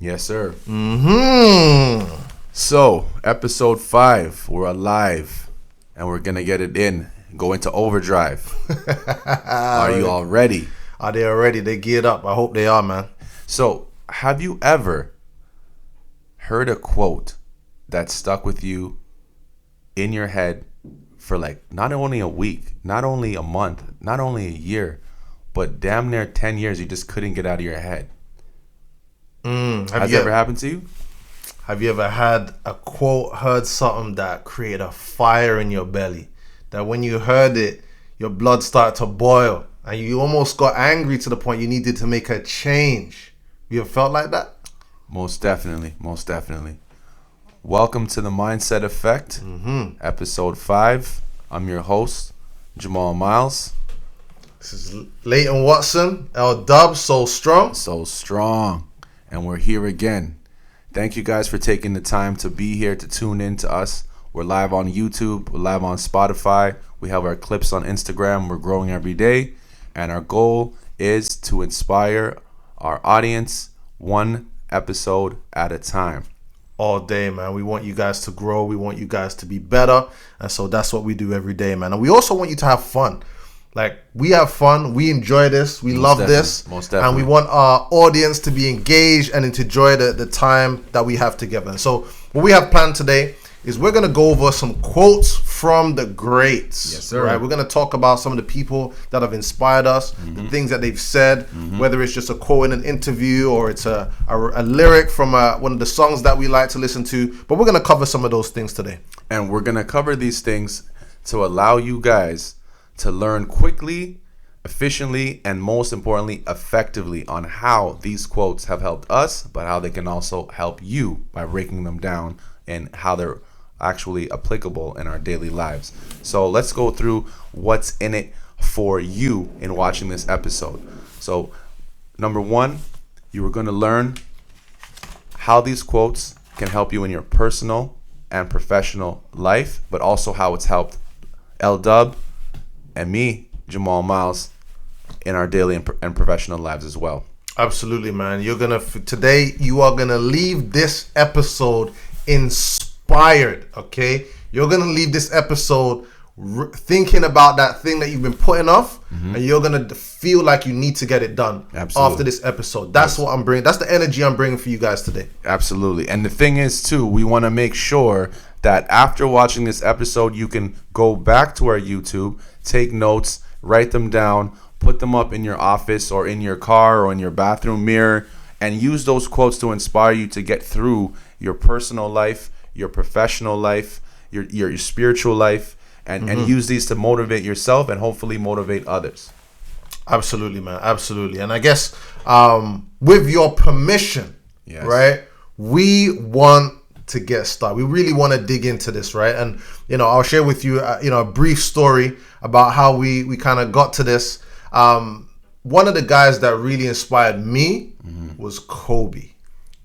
Yes, sir. Mm-hmm. So, episode 5, we're alive, and we're gonna get it in. Go into overdrive. Are you all ready? Are they already? They geared up. I hope they are, man. So, have you ever heard a quote that stuck with you in your head for like not only a week, not only a month, not only a year, but damn near 10 years you just couldn't get out of your head? Has it ever happened to you? Have you ever had a quote, heard something that created a fire in your belly? That when you heard it, your blood started to boil and you almost got angry to the point you needed to make a change. You ever felt like that? Most definitely. Most definitely. Welcome to the Mindset Effect, episode 5. I'm your host, Jamal Miles. This is Leighton Watson, L Dub, so strong. So strong. And we're here again. Thank you guys for taking the time to be here, to tune in to us. We're live on YouTube. We're live on Spotify. We have our clips on Instagram. We're growing every day. And our goal is to inspire our audience one episode at a time. All day, man. We want you guys to grow. We want you guys to be better. And so that's what we do every day, man. And we also want you to have fun. Like, we have fun. We enjoy this. We love this. Most definitely. And we want our audience to be engaged and to enjoy the time that we have together. And so what we have planned today is we're going to go over some quotes from the greats. Yes, sir. Right? We're going to talk about some of the people that have inspired us, the things that they've said, whether it's just a quote in an interview or it's a lyric from one of the songs that we like to listen to. But we're going to cover some of those things today. And we're going to cover these things to allow you guys to learn quickly, efficiently, and most importantly, effectively on how these quotes have helped us, but how they can also help you by breaking them down and how they're actually applicable in our daily lives. So let's go through what's in it for you in watching this episode. So number 1, you are going to learn how these quotes can help you in your personal and professional life, but also how it's helped L-Dub and me, Jamal Miles, in our daily and professional lives as well. Absolutely, man. Today you are gonna leave this episode inspired. Okay, you're gonna leave this episode thinking about that thing that you've been putting off, and you're gonna feel like you need to get it done. Absolutely. After this episode. That's what I'm bringing. That's the energy I'm bringing for you guys today. Absolutely. And the thing is, too, we want to make sure that after watching this episode, you can go back to our YouTube, take notes, write them down, put them up in your office or in your car or in your bathroom mirror, and use those quotes to inspire you to get through your personal life, your professional life, your spiritual life, and use these to motivate yourself and hopefully motivate others. Absolutely, man. Absolutely. And I guess with your permission, yes, right, we want to get started. We really want to dig into this, right? And, I'll share with you, a brief story about how we kind of got to this. One of the guys that really inspired me was Kobe,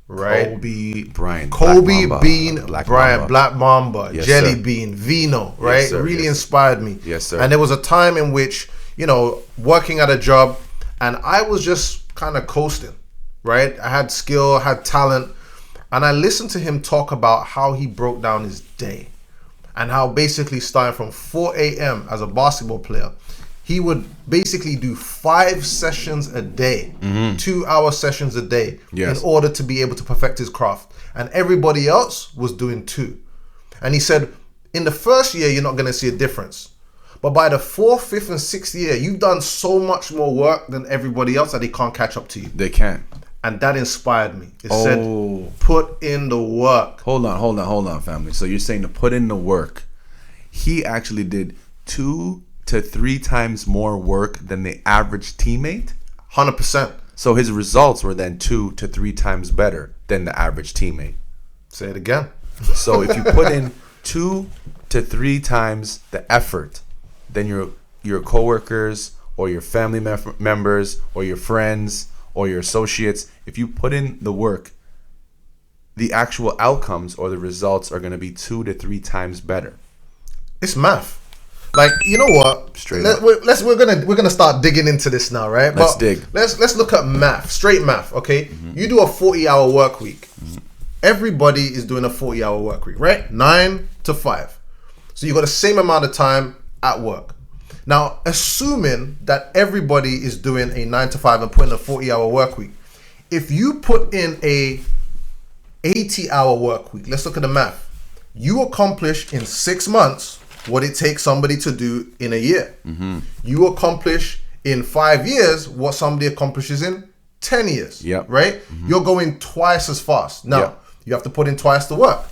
right? Kobe Bryant. Kobe Bean Black Bryant, Mamba. Black Mamba, Yes, Jelly sir. Bean, Vino, right? Yes, sir. Really Yes, inspired me. Yes, sir. And there was a time in which, working at a job, and I was just kind of coasting, right? I had skill, had talent, and I listened to him talk about how he broke down his day and how basically starting from 4 a.m. as a basketball player, he would basically do 5 sessions a day, 2-hour sessions a day, yes, in order to be able to perfect his craft. And everybody else was doing 2. And he said, in the first year, you're not going to see a difference. But by the 4th, 5th, and 6th year, you've done so much more work than everybody else that they can't catch up to you. They can't. And that inspired me. It said, put in the work. Hold on, family. So you're saying to put in the work. He actually did 2 to 3 times more work than the average teammate? 100%. So his results were then 2 to 3 times better than the average teammate. Say it again. So if you put in 2 to 3 times the effort than your coworkers or your family members or your friends or your associates, if you put in the work, the actual outcomes or the results are going to be 2 to 3 times better. It's math. Like, you know what? Straight up. We're gonna start digging into this now, right? Let's dig. Let's look at math, straight math. Okay, you do a 40-hour work week. Everybody is doing a 40-hour work week, right? 9 to 5. So you got the same amount of time at work. Now, assuming that everybody is doing a 9 to 5 and putting a 40-hour work week, if you put in a 80-hour work week, let's look at the math. You accomplish in 6 months what it takes somebody to do in a year. You accomplish in 5 years what somebody accomplishes in 10 years. Right? You're going twice as fast. Now, you have to put in twice the work.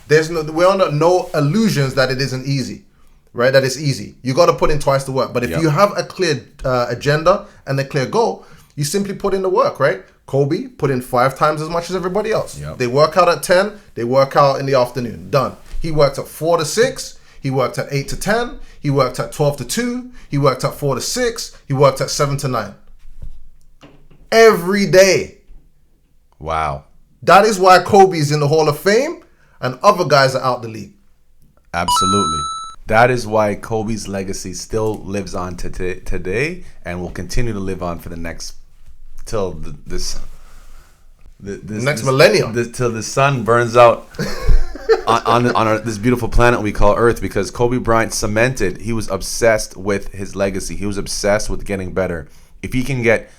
We're under no illusions that it isn't easy, right? That it's easy. You got to put in twice the work. But if you have a clear agenda and a clear goal, you simply put in the work, right? Kobe put in 5 times as much as everybody else. They work out at 10, they work out in the afternoon. Done. He worked at 4 to 6, he worked at 8 to 10, he worked at 12 to 2, he worked at 4 to 6, he worked at 7 to 9. Every day. Wow. That is why Kobe's in the Hall of Fame and other guys are out the league. Absolutely. That is why Kobe's legacy still lives on today and will continue to live on for the next till this next millennium, till the sun burns out on this beautiful planet we call Earth. Because Kobe Bryant cemented, he was obsessed with his legacy. He was obsessed with getting better. If he can get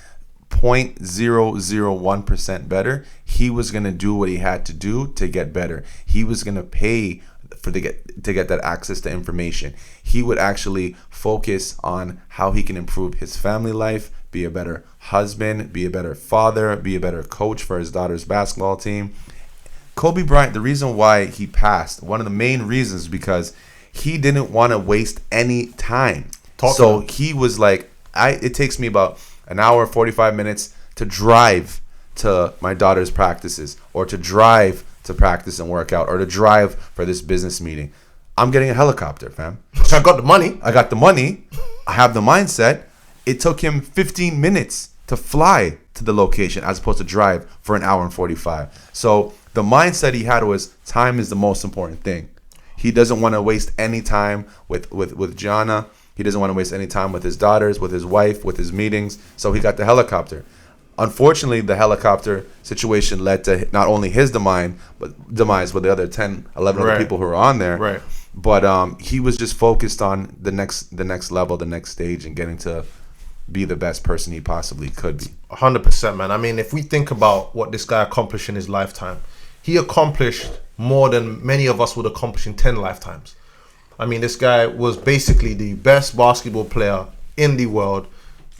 0.001% better, he was gonna do what he had to do to get better. He was gonna pay to get that access to information. He would actually focus on how he can improve his family life, be a better husband, be a better father, be a better coach for his daughter's basketball team. Kobe Bryant, the reason why he passed, one of the main reasons, because he didn't want to waste any time. So he was like, it takes me about an hour, 45 minutes to drive to my daughter's practices, or to drive to practice and work out, or to drive for this business meeting. I'm getting a helicopter, fam. I got the money. I got the money. I have the mindset. It took him 15 minutes to fly to the location as opposed to drive for an hour and 45. So the mindset he had was time is the most important thing. He doesn't want to waste any time with Gianna. He doesn't want to waste any time with his daughters, with his wife, with his meetings. So he got the helicopter. Unfortunately, the helicopter situation led to not only his demise, but the other 10, 11 other people who were on there. Right. But he was just focused on the next level, the next stage, and getting to be the best person he possibly could be. 100%, man. I mean, if we think about what this guy accomplished in his lifetime, he accomplished more than many of us would accomplish in 10 lifetimes. I mean, this guy was basically the best basketball player in the world.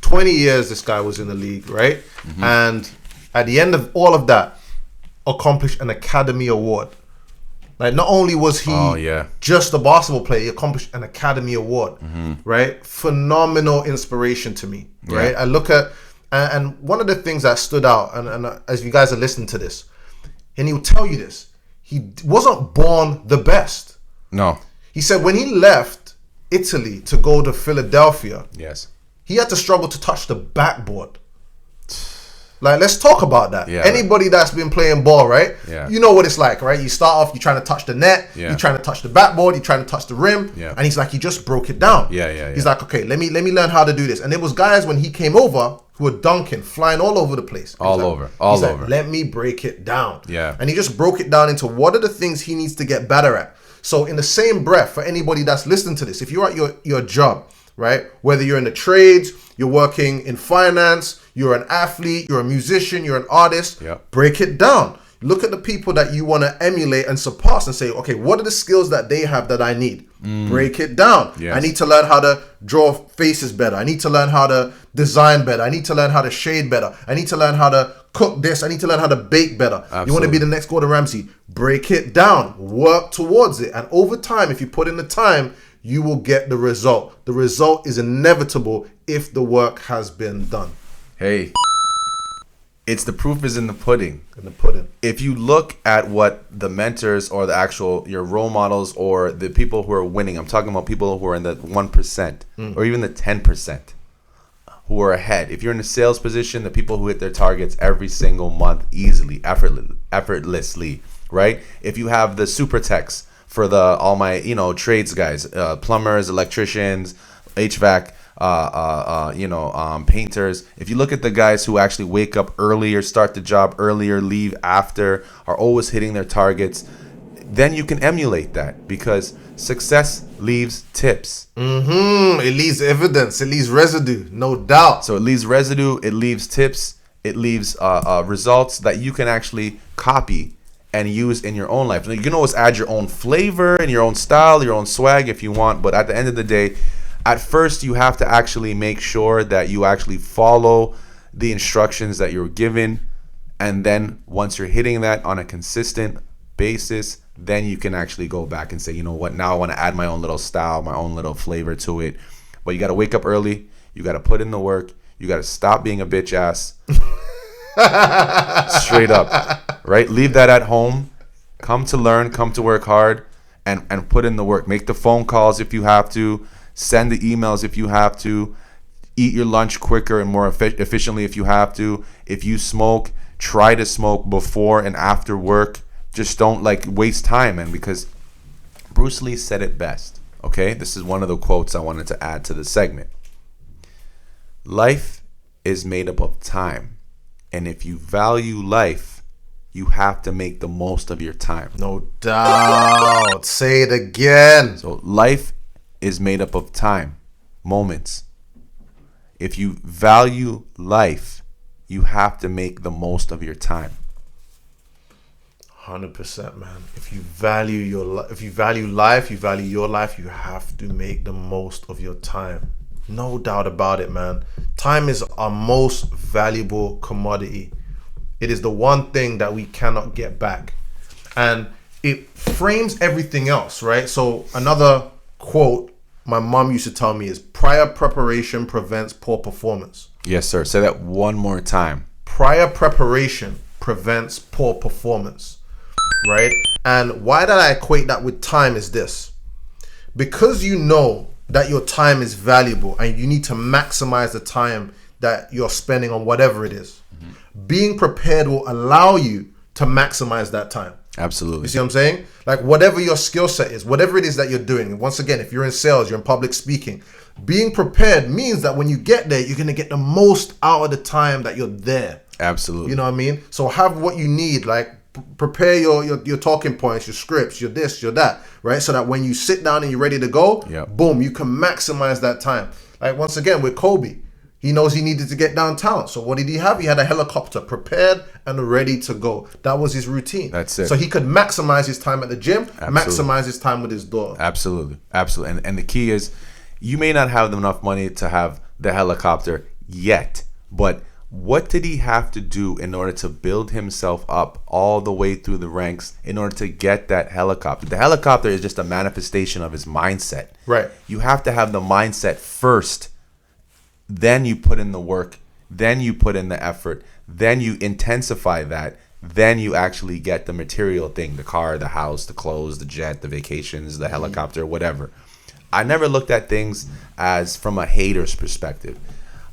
20 years this guy was in the league, right? And at the end of all of that, accomplished an Academy Award. Like, not only was he just a basketball player, he accomplished an Academy Award, right? Phenomenal inspiration to me, right? I look at, and one of the things that stood out, and as you guys are listening to this, and he'll tell you this, he wasn't born the best. No. He said when he left Italy to go to Philadelphia, he had to struggle to touch the backboard. Like, let's talk about that. Anybody that's been playing ball, right? You know what it's like, right? You start off, you're trying to touch the net, you're trying to touch the backboard, you're trying to touch the rim, and he's like, he just broke it down. He's like, okay, let me learn how to do this. And there was guys when he came over who were dunking, flying all over the place. All over. Like, let me break it down. And he just broke it down into what are the things he needs to get better at. So in the same breath, for anybody that's listening to this, if you're at your job, right? Whether you're in the trades, you're working in finance, you're an athlete, you're a musician, you're an artist, break it down. Look at the people that you want to emulate and surpass and say, okay, what are the skills that they have that I need? Break it down. I need to learn how to draw faces better. I need to learn how to design better. I need to learn how to shade better. I need to learn how to cook this. I need to learn how to bake better. You want to be the next Gordon Ramsay. Break it down. Work towards it. And over time, if you put in the time, you will get the result. The result is inevitable if the work has been done. Hey, it's the proof is in the pudding. If you look at what the mentors or the actual, your role models or the people who are winning, I'm talking about people who are in the 1% or even the 10% who are ahead. If you're in a sales position, the people who hit their targets every single month easily, effortlessly, right? If you have the super techs for all my, trades guys, plumbers, electricians, HVAC, painters. If you look at the guys who actually wake up earlier, start the job earlier, leave after, are always hitting their targets, then you can emulate that, because success leaves tips. It leaves evidence. It leaves residue, no doubt. So it leaves residue. It leaves tips. It leaves results that you can actually copy and use in your own life. You can always add your own flavor and your own style, your own swag if you want. But at the end of the day, at first you have to actually make sure that you actually follow the instructions that you're given. And then once you're hitting that on a consistent basis, then you can actually go back and say, you know what, now I want to add my own little style, my own little flavor to it. But you got to wake up early. You got to put in the work. You got to stop being a bitch ass. Straight up, right? Leave that at home. Come to learn, come to work hard, and put in the work. Make the phone calls if you have to. Send the emails if you have to. Eat your lunch quicker and more efficiently if you have to. If you smoke, try to smoke before and after work. Just don't waste time, man, because Bruce Lee said it best. Okay, this is one of the quotes I wanted to add to the segment. Life is made up of time, and if you value life, you have to make the most of your time. No doubt. Say it again. So life is made up of time, moments. If you value life, you have to make the most of your time. 100%, man. If you value life, you value your life, you have to make the most of your time. No doubt about it, man. Time is our most valuable commodity. It is the one thing that we cannot get back. And it frames everything else, right? So another quote my mom used to tell me is, prior preparation prevents poor performance. Yes, sir. Say that one more time. Prior preparation prevents poor performance. Right? And why did I equate that with time is this. Because you know that your time is valuable and you need to maximize the time that you're spending on whatever it is. Being prepared will allow you to maximize that time. Absolutely. You see what I'm saying? Like whatever your skill set is, whatever it is that you're doing. Once again, if you're in sales, you're in public speaking, being prepared means that when you get there, you're going to get the most out of the time that you're there. Absolutely. You know what I mean? So have what you need, like prepare your talking points, your scripts, your this, your that, right? So that when you sit down and you're ready to go, boom, you can maximize that time. Like once again with Kobe, he knows he needed to get downtown. So what did he have? He had a helicopter prepared and ready to go. That was his routine. That's it. So he could maximize his time at the gym, maximize his time with his daughter. Absolutely. Absolutely. And the key is, you may not have enough money to have the helicopter yet, but what did he have to do in order to build himself up all the way through the ranks in order to get that helicopter? The helicopter is just a manifestation of his mindset. Right. You have to have the mindset first. Then you put in the work. Then you put in the effort. Then you intensify that. Then you actually get the material thing, the car, the house, the clothes, the jet, the vacations, the helicopter, whatever. I never looked at things as from a hater's perspective.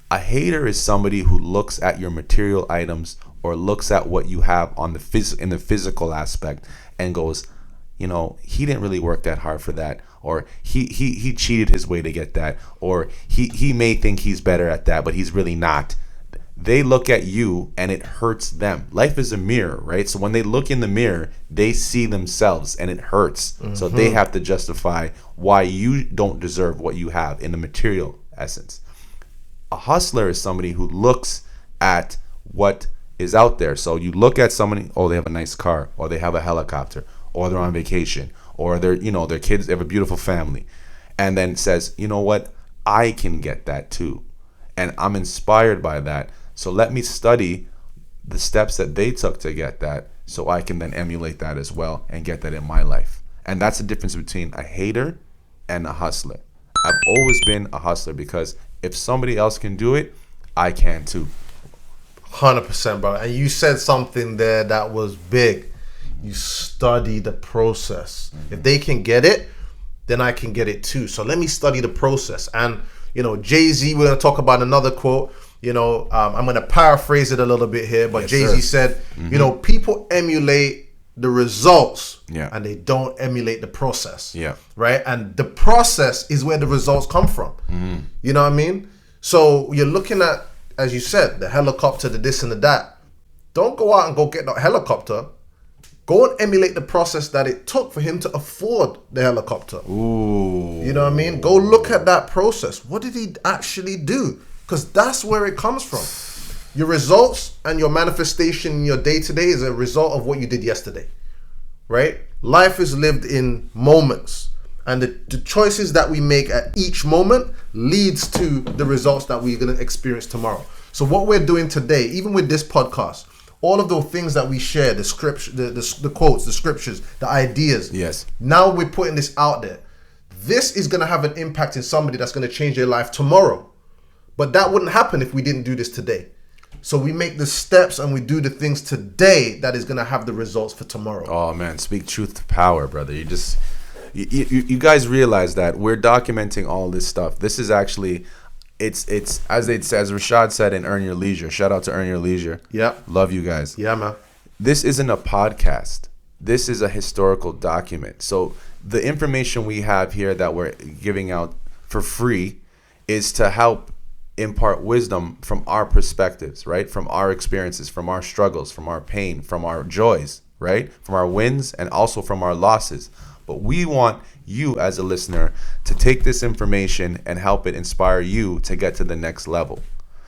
A hater is somebody who looks at your material items or looks at what you have on the in the physical aspect and goes, you know, he didn't really work that hard for that, or he cheated his way to get that, or he may think he's better at that, but he's really not. They look at you and it hurts them. Life is a mirror, right? So when they look in the mirror, they see themselves and it hurts. Mm-hmm. So they have to justify why you don't deserve what you have in the material essence. A hustler is somebody who looks at what is out there. So you look at somebody, oh, they have a nice car, or they have a helicopter, or they're on vacation, or they're, you know, their kids, they have a beautiful family, and then says, you know what, I can get that too, and I'm inspired by that. So let me study the steps that they took to get that, so I can then emulate that as well and get that in my life. And that's the difference between a hater and a hustler. I've always been a hustler because if somebody else can do it, I can too. 100%, bro. And you said something there that was big. You study the process. If they can get it, then I can get it too. So let me study the process. And, you know, Jay-Z, we're going to talk about another quote. You know, I'm going to paraphrase it a little bit here, but yes, Jay-Z said, you know, people emulate the results, Yeah. and they don't emulate the process. Yeah. Right? And the process is where the results come from. You know what I mean? So you're looking at, as you said, the helicopter, the this and the that. Don't go out and go get that helicopter. Go and emulate the process that it took for him to afford the helicopter. Ooh. You know what I mean? Go look at that process. What did he actually do? Because that's where it comes from. Your results and your manifestation in your day-to-day is a result of what you did yesterday. Right? Life is lived in moments. And the choices that we make at each moment leads to the results that we're going to experience tomorrow. So what we're doing today, even with this podcast, all of the things that we share, the scripture, the quotes, the scriptures, the ideas. Yes. Now we're putting this out there. This is going to have an impact in somebody that's going to change their life tomorrow. But that wouldn't happen if we didn't do this today. So we make the steps and we do the things today that is going to have the results for tomorrow. Oh man, speak truth to power, brother. You guys realize that we're documenting all this stuff. This is actually, it's as Rashad said in Earn Your Leisure. Shout out to Earn Your Leisure. Yep. Love you guys. Yeah, man. This isn't a podcast. This is a historical document. So the information we have here that we're giving out for free is to help impart wisdom from our perspectives, right? From our experiences, from our struggles, from our pain, from our joys, right? From our wins and also from our losses. But we want you as a listener to take this information and help it inspire you to get to the next level.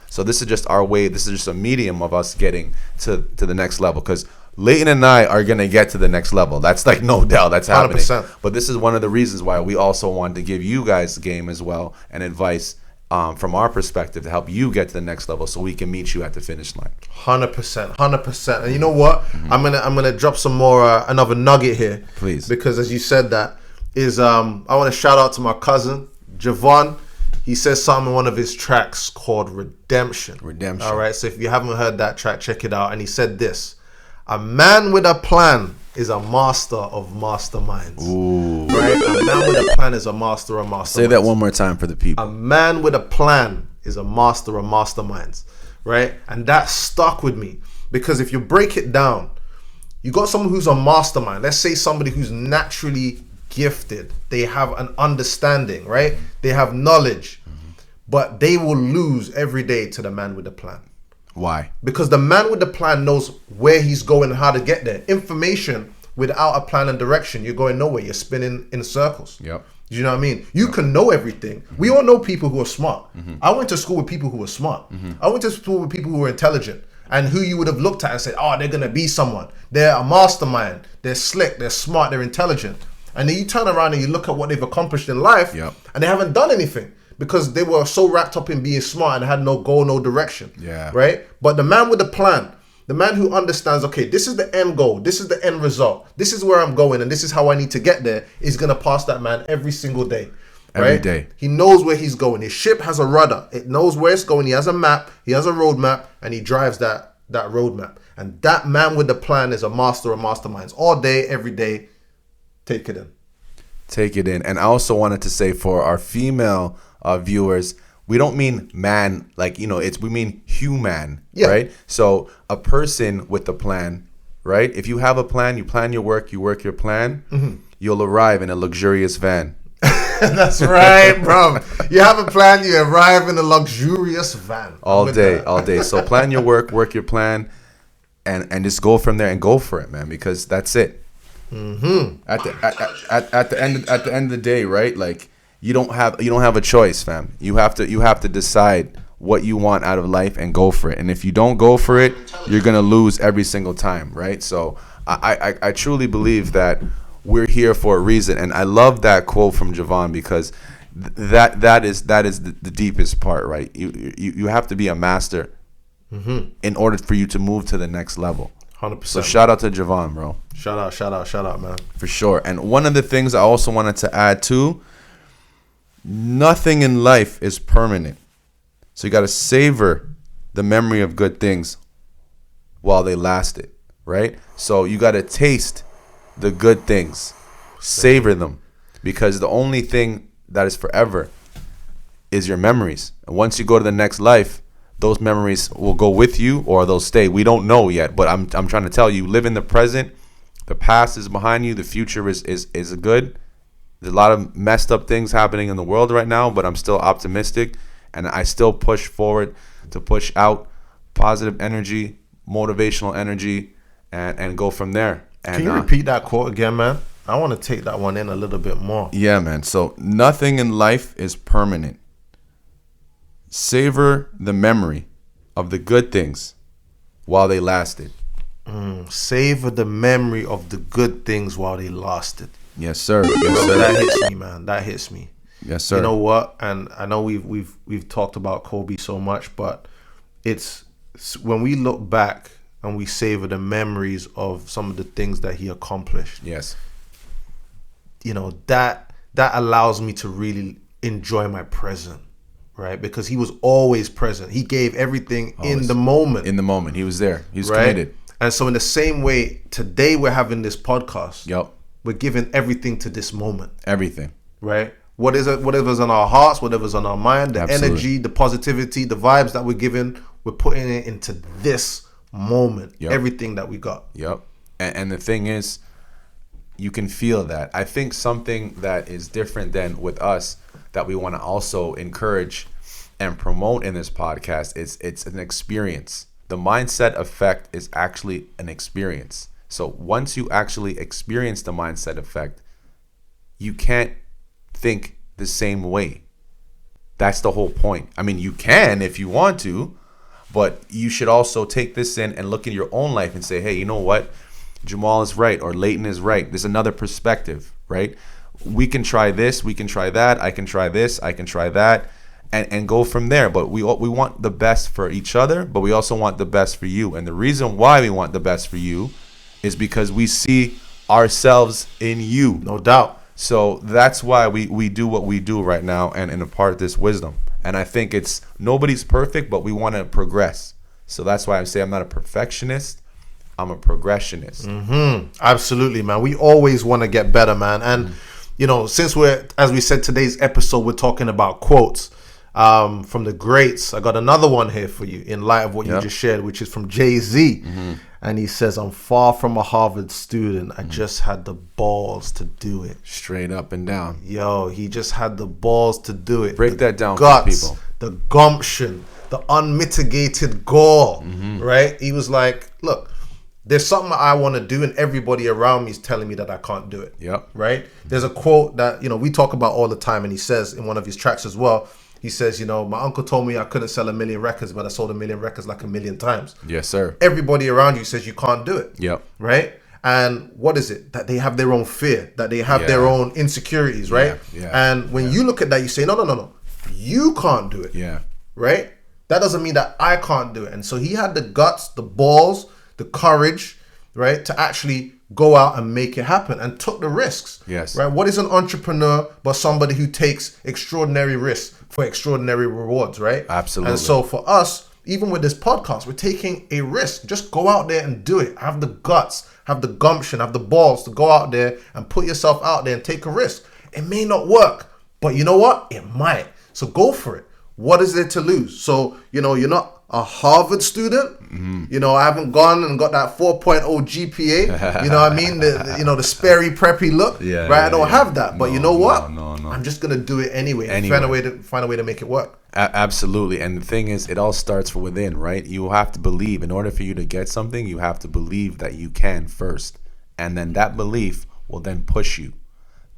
So this is just our way. This is just a medium of us getting to the next level, because Leighton and I are going to get to the next level. That's like no doubt that's happening. 100%. But this is one of the reasons why we also want to give you guys game as well and advice from our perspective to help you get to the next level so we can meet you at the finish line. 100%. And you know what? I'm gonna drop some more another nugget here. Please. Because as you said that, is I want to shout out to my cousin, Javon. He says something in one of his tracks called Redemption. All right, so if you haven't heard that track, check it out. And he said this: a man with a plan is a master of masterminds. Ooh. Right? A man with a plan is a master of masterminds. Say that one more time for the people. A man with a plan is a master of masterminds. Right? And that stuck with me, because if you break it down, you got someone who's a mastermind. Let's say somebody who's naturally gifted. They have an understanding, right? They have knowledge, but they will lose every day to the man with the plan. Why? Because the man with the plan knows where he's going and how to get there. Information without a plan and direction, you're going nowhere. You're spinning in circles. Yep. Do you know what I mean? You can know everything. We all know people who are smart. I went to school with people who were smart. I went to school with people who were intelligent and who you would have looked at and said, oh, they're going to be someone. They're a mastermind. They're slick. They're smart. They're intelligent. And then you turn around and you look at what they've accomplished in life, and they haven't done anything because they were so wrapped up in being smart and had no goal, no direction. Yeah. Right? But the man with the plan, the man who understands, okay, this is the end goal, this is the end result, this is where I'm going, and this is how I need to get there, is going to pass that man every single day. Right? Every day. He knows where he's going. His ship has a rudder. It knows where it's going. He has a map. He has a roadmap, and he drives that roadmap. And that man with the plan is a master of masterminds. All day, every day. Take it in. Take it in. And I also wanted to say for our female viewers, we don't mean man like, we mean human, right? So a person with a plan, right? If you have a plan, you plan your work, you work your plan, you'll arrive in a luxurious van. That's right, bro. You have a plan, you arrive in a luxurious van. All day. So plan your work your plan, and just go from there and go for it, man, because that's it. At the end of the day, right? Like you don't have a choice, fam. You have to decide what you want out of life and go for it. And if you don't go for it, you're gonna lose every single time, right? So I truly believe that we're here for a reason, and I love that quote from Javon, because that is the deepest part, right? You have to be a master in order for you to move to the next level. 100%. So shout out to Javon, bro. Shout out, man. For sure. And one of the things I also wanted to add too, nothing in life is permanent. So you got to savor the memory of good things while they lasted, right? So you got to taste the good things, savor them, because the only thing that is forever is your memories. And once you go to the next life, those memories will go with you or they'll stay. We don't know yet, but I'm trying to tell you, live in the present, The past is behind you. The future is good. There's a lot of messed up things happening in the world right now, but I'm still optimistic, and I still push forward to push out positive energy, motivational energy, and go from there. And, can you repeat that quote again, man? I want to take that one in a little bit more. Yeah, man. So nothing in life is permanent. Savor the memory of the good things while they lasted. Savor the memory of the good things while they lasted. Yes, sir. Yes, sir. That hits me, man. That hits me. Yes, sir. You know what? And I know we've talked about Kobe so much, but it's when we look back and we savor the memories of some of the things that he accomplished. Yes. You know, that allows me to really enjoy my present, right? Because he was always present. He gave everything in the moment. In the moment. He was there. He was right? committed. And so in the same way, today we're having this podcast. Yep. We're giving everything to this moment. Everything. Right? Whatever's on our hearts, whatever's on our mind, the Absolutely. energy, the positivity, the vibes that we're giving, we're putting it into this moment. Yep. Everything that we got. Yep. And the thing is, you can feel that. I think something that is different than with us that we want to also encourage and promote in this podcast is it's an experience. The mindset effect is actually an experience. So once you actually experience the mindset effect, you can't think the same way. That's the whole point. I mean, you can if you want to, but you should also take this in and look at your own life and say, hey, you know what? Jamal is right, or Leighton is right. There's another perspective, right? We can try this, we can try that, I can try this, I can try that, and go from there. But we want the best for each other, but we also want the best for you. And the reason why we want the best for you is because we see ourselves in you. No doubt. So that's why we do what we do right now and impart this wisdom. And I think it's nobody's perfect, but we want to progress. So that's why I say I'm not a perfectionist. I'm a progressionist. Absolutely, man. We always want to get better, man. And, you know, since as we said, today's episode, we're talking about quotes from the greats. I got another one here for you in light of what you just shared, which is from Jay-Z. And he says, I'm far from a Harvard student. I just had the balls to do it. Straight up and down. Yo, he just had the balls to do it. Break that down guts, for people. The gumption, the unmitigated gall, right? He was like, look, there's something I want to do and everybody around me is telling me that I can't do it. Yep. Right? There's a quote that, you know, we talk about all the time, and he says in one of his tracks as well, he says, you know, my uncle told me I couldn't sell 1 million records, but I sold 1 million records like 1 million times. Yes, sir. Everybody around you says you can't do it. Yep. Right? And what is it? That they have their own fear, that they have their own insecurities, right? Yeah. And when you look at that, you say, no. You can't do it. Yeah. Right? That doesn't mean that I can't do it. And so he had the guts, the balls, the courage, right, to actually go out and make it happen and took the risks. Yes. Right? What is an entrepreneur but somebody who takes extraordinary risks for extraordinary rewards, right? Absolutely. And so for us, even with this podcast, we're taking a risk. Just go out there and do it. Have the guts, have the gumption, have the balls to go out there and put yourself out there and take a risk. It may not work, but you know what? It might. So go for it. What is there to lose? So, you know, you're not a Harvard student. You know, I haven't gone and got that 4.0 GPA. You know what I mean? The Sperry preppy look. Yeah, right? I don't have that. But you know what? No. I'm just going to do it anyway. And find a way to make it work. Absolutely. And the thing is, it all starts from within, right? You have to believe. In order for you to get something, you have to believe that you can first. And then that belief will then push you.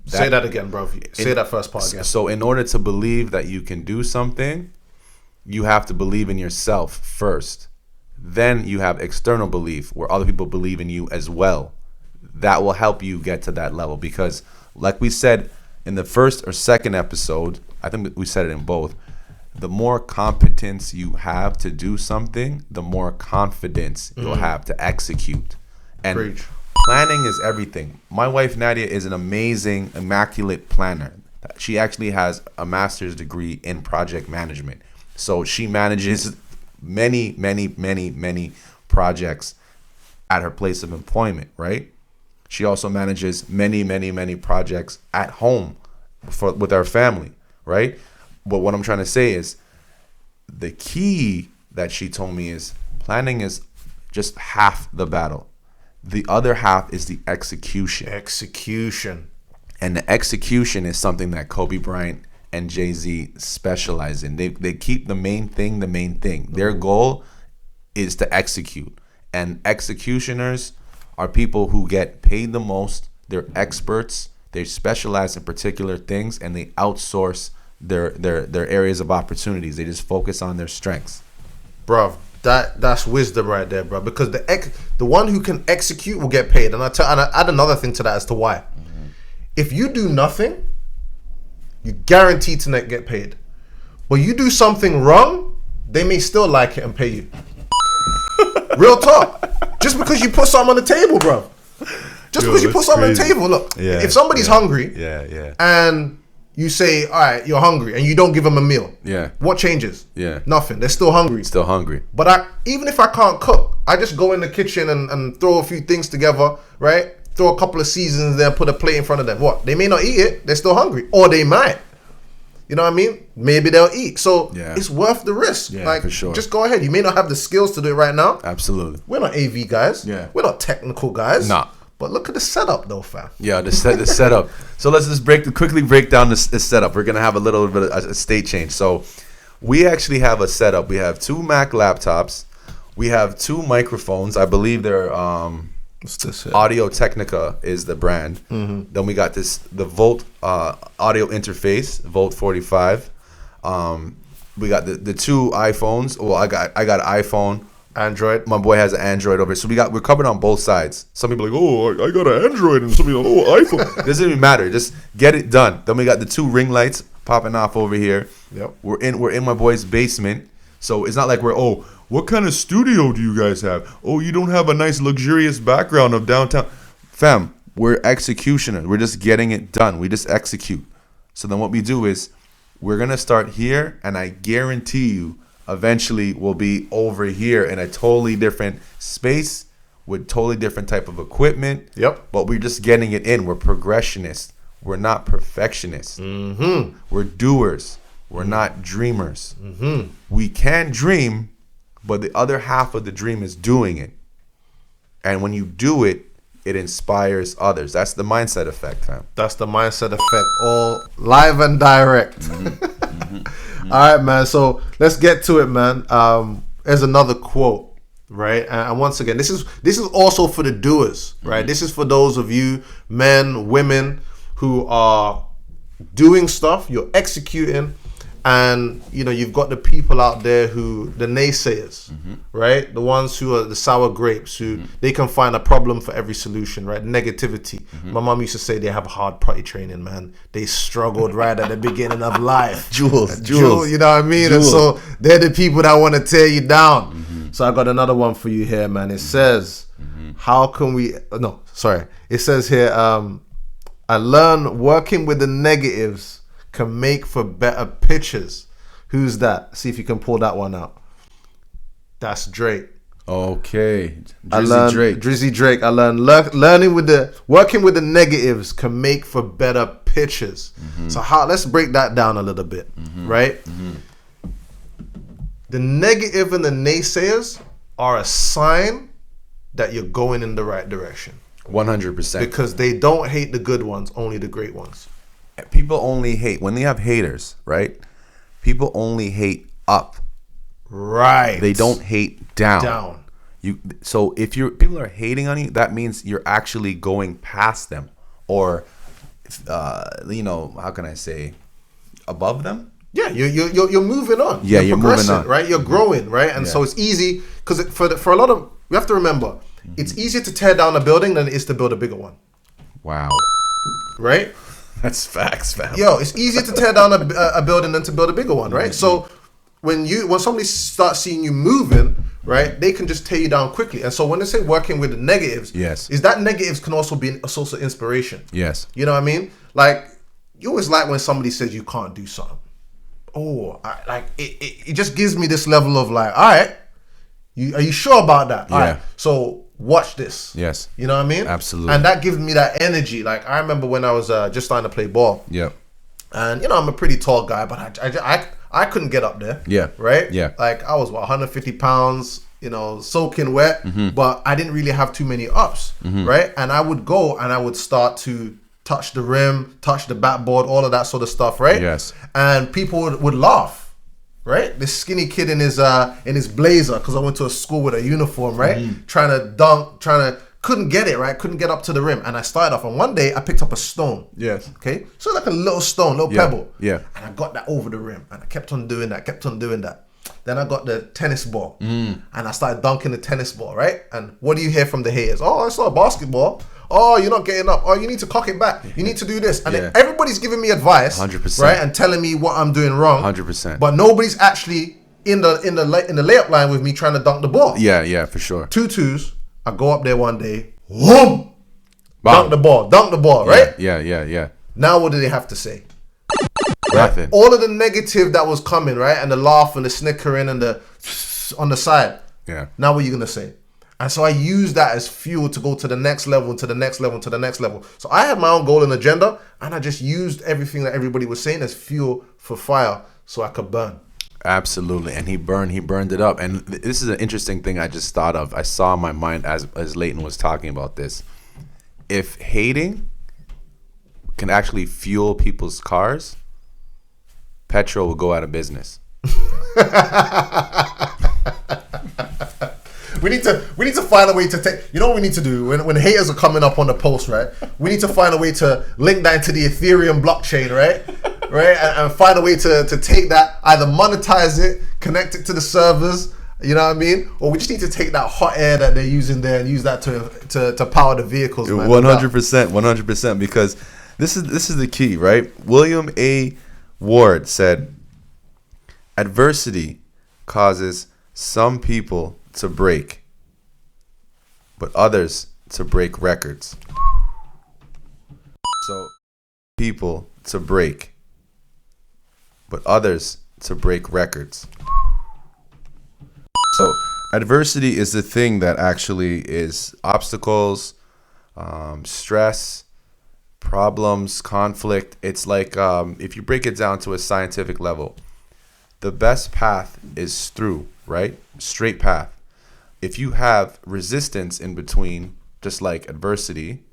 Say that again, bro. Say that first part again. So in order to believe that you can do something, you have to believe in yourself first. Then you have external belief where other people believe in you as well. That will help you get to that level because like we said in the first or second episode, I think we said it in both, the more competence you have to do something, the more confidence you'll have to execute. And Preach. Planning is everything. My wife Nadia is an amazing, immaculate planner. She actually has a master's degree in project management. So she manages many projects at her place of employment, right? She also manages many projects at home with our family, right? But what I'm trying to say is the key that she told me is planning is just half the battle. The other half is the execution. And the execution is something that Kobe Bryant and Jay-Z specialize in. They keep the main thing. Their goal is to execute. And executioners are people who get paid the most. They're experts. They specialize in particular things, and they outsource their areas of opportunities. They just focus on their strengths. Bro, that's wisdom right there, bro. Because the one who can execute will get paid. And I add another thing to that as to why. Mm-hmm. If you do nothing, you guaranteed to not get paid. But you do something wrong, they may still like it and pay you. Real talk. Just because you put something on the table, bro. Because you put something on the table. Look, if somebody's hungry, and you say, all right, you're hungry, and you don't give them a meal, what changes? Nothing. They're still hungry. But even if I can't cook, I just go in the kitchen and throw a few things together, right? Throw a couple of seasons there, put a plate in front of them. What? They may not eat it. They're still hungry. Or they might. You know what I mean? Maybe they'll eat. So it's worth the risk. Like, for sure. Just go ahead. You may not have the skills to do it right now. Absolutely. We're not AV guys. We're not technical guys. Nah. But look at the setup, though, fam. Yeah, the setup. So let's just quickly break down this setup. We're gonna have a little bit of a state change. So we actually have a setup. We have 2 Mac laptops. We have 2 microphones. I believe they're what's this here? Audio Technica is the brand. Mm-hmm. Then we got the Volt audio interface, Volt 45. We got the 2 iPhones. Well, I got an iPhone. Android. My boy has an Android over here. So we're covered on both sides. Some people are like, oh, I got an Android, and some people are like, oh, iPhone. Doesn't even matter. Just get it done. Then we got the 2 ring lights popping off over here. Yep. We're in my boy's basement. So it's not like what kind of studio do you guys have? Oh, you don't have a nice luxurious background of downtown. Fam, we're executioners. We're just getting it done. We just execute. So then what we do is we're going to start here, and I guarantee you eventually we'll be over here in a totally different space with totally different type of equipment. Yep. But we're just getting it in. We're progressionists. We're not perfectionists. Mm-hmm. We're doers. We're not dreamers. Mm-hmm. We can dream, but the other half of the dream is doing it. And when you do it, it inspires others. That's the mindset effect, fam. That's the mindset effect, all live and direct. Mm-hmm. Mm-hmm. All right, man. So let's get to it, man. There's another quote, right? And once again, this is also for the doers, right? Mm-hmm. This is for those of you, men, women, who are doing stuff, you're executing, and you've got the people out there who, the naysayers, mm-hmm. right? The ones who are the sour grapes, who mm-hmm. they can find a problem for every solution, right? Negativity. Mm-hmm. My mom used to say they have hard potty training, man. They struggled right at the beginning of life. Jules. You know what I mean? And so they're the people that want to tear you down. Mm-hmm. So I got another one for you here, man. It says, how can we, it says here, I learn working with the negatives can make for better pitchers. Who's that? See if you can pull that one out. That's Drake. Okay. Drizzy Drake. I learned working with the negatives can make for better pitchers. Mm-hmm. So let's break that down a little bit, mm-hmm. right? Mm-hmm. The negative and the naysayers are a sign that you're going in the right direction. 100%. Because they don't hate the good ones, only the great ones. People only hate when they have haters, right? People only hate up. Right. They don't hate down. So if people are hating on you, that means you're actually going past them, or how can I say, above them? Yeah, you're moving on. Yeah, you're moving on, right? You're growing, right? And so it's easy because for a lot of, we have to remember, it's easier to tear down a building than it is to build a bigger one. Wow. Right? That's facts, fam. Yo, it's easier to tear down a building than to build a bigger one, right? Mm-hmm. So when somebody starts seeing you moving, right, they can just tear you down quickly. And so when they say working with the negatives, yes, is that negatives can also be a source of inspiration. Yes. You know what I mean? Like, you always like when somebody says you can't do something. Oh, it just gives me this level of like, all right, are you sure about that? All right, so watch this. Yes. You know what I mean? Absolutely. And that gives me that energy. Like, I remember when I was just starting to play ball. Yeah. And I'm a pretty tall guy, but I couldn't get up there. Yeah. Right? Yeah. Like I was 150 pounds, soaking wet, but I didn't really have too many ups. Right? And I would go and I would start to touch the rim, touch the backboard, all of that sort of stuff, right? Yes. And people would laugh, right? This skinny kid in his blazer, because I went to a school with a uniform, right? Trying to dunk, couldn't get it, right? Couldn't get up to the rim. And I started off, and one day I picked up a stone. Yes. Okay? So like a little stone, little pebble. Yeah. And I got that over the rim. And I kept on doing that. Then I got the tennis ball. And I started dunking the tennis ball, right? And what do you hear from the haters? Oh, it's not a basketball. Oh, you're not getting up. Oh, you need to cock it back. You need to do this. And then everybody's giving me advice. 100%. Right? And telling me what I'm doing wrong. 100%. But nobody's actually in the layup line with me trying to dunk the ball. Yeah, for sure. 2-2s. I go up there one day. Whoom! Bang. Dunk the ball, right? Yeah. Now what do they have to say? Nothing. All of the negative that was coming, right? And the laugh and the snickering and the on the side. Yeah. Now what are you going to say? And so I use that as fuel to go to the next level, to the next level, to the next level. So I had my own goal and agenda, and I just used everything that everybody was saying as fuel for fire so I could burn. Absolutely. And he burned it up. And this is an interesting thing I just thought of. I saw in my mind as Leighton was talking about this. If hating can actually fuel people's cars, petrol will go out of business. We need to find a way to take. You know what we need to do when haters are coming up on the post, right? We need to find a way to link that into the Ethereum blockchain, right? Right, and find a way to take that, either monetize it, connect it to the servers. You know what I mean? Or we just need to take that hot air that they're using there and use that to power the vehicles. 100%, because this is the key, right? William A. Ward said, "Adversity causes some people to break, but others to break records." So, people to break, but others to break records. So, adversity is the thing that actually is obstacles, stress, problems, conflict. It's like if you break it down to a scientific level, the best path is through, right? Straight path. If you have resistance in between, just like adversity,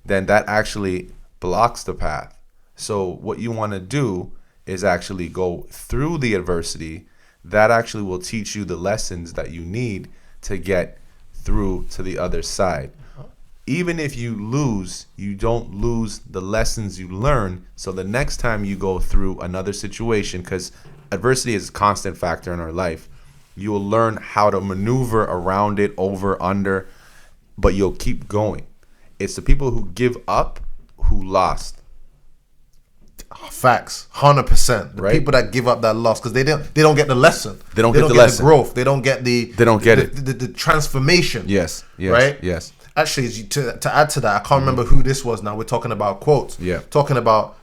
then that actually blocks the path. So what you want to do is actually go through the adversity. That actually will teach you the lessons that you need to get through to the other side. Even if you lose, you don't lose the lessons you learn. So the next time you go through another situation, because adversity is a constant factor in our life, you will learn how to maneuver around it, over, under, but you'll keep going. It's the people who give up who lost. Facts, 100%. The right? people that give up that loss because they don't get the lesson. They don't get the lesson. Growth. They don't get the. They don't get the transformation. Yes. Right. Yes. Actually, to add to that, I can't remember who this was. Now we're talking about quotes. Yeah. Talking about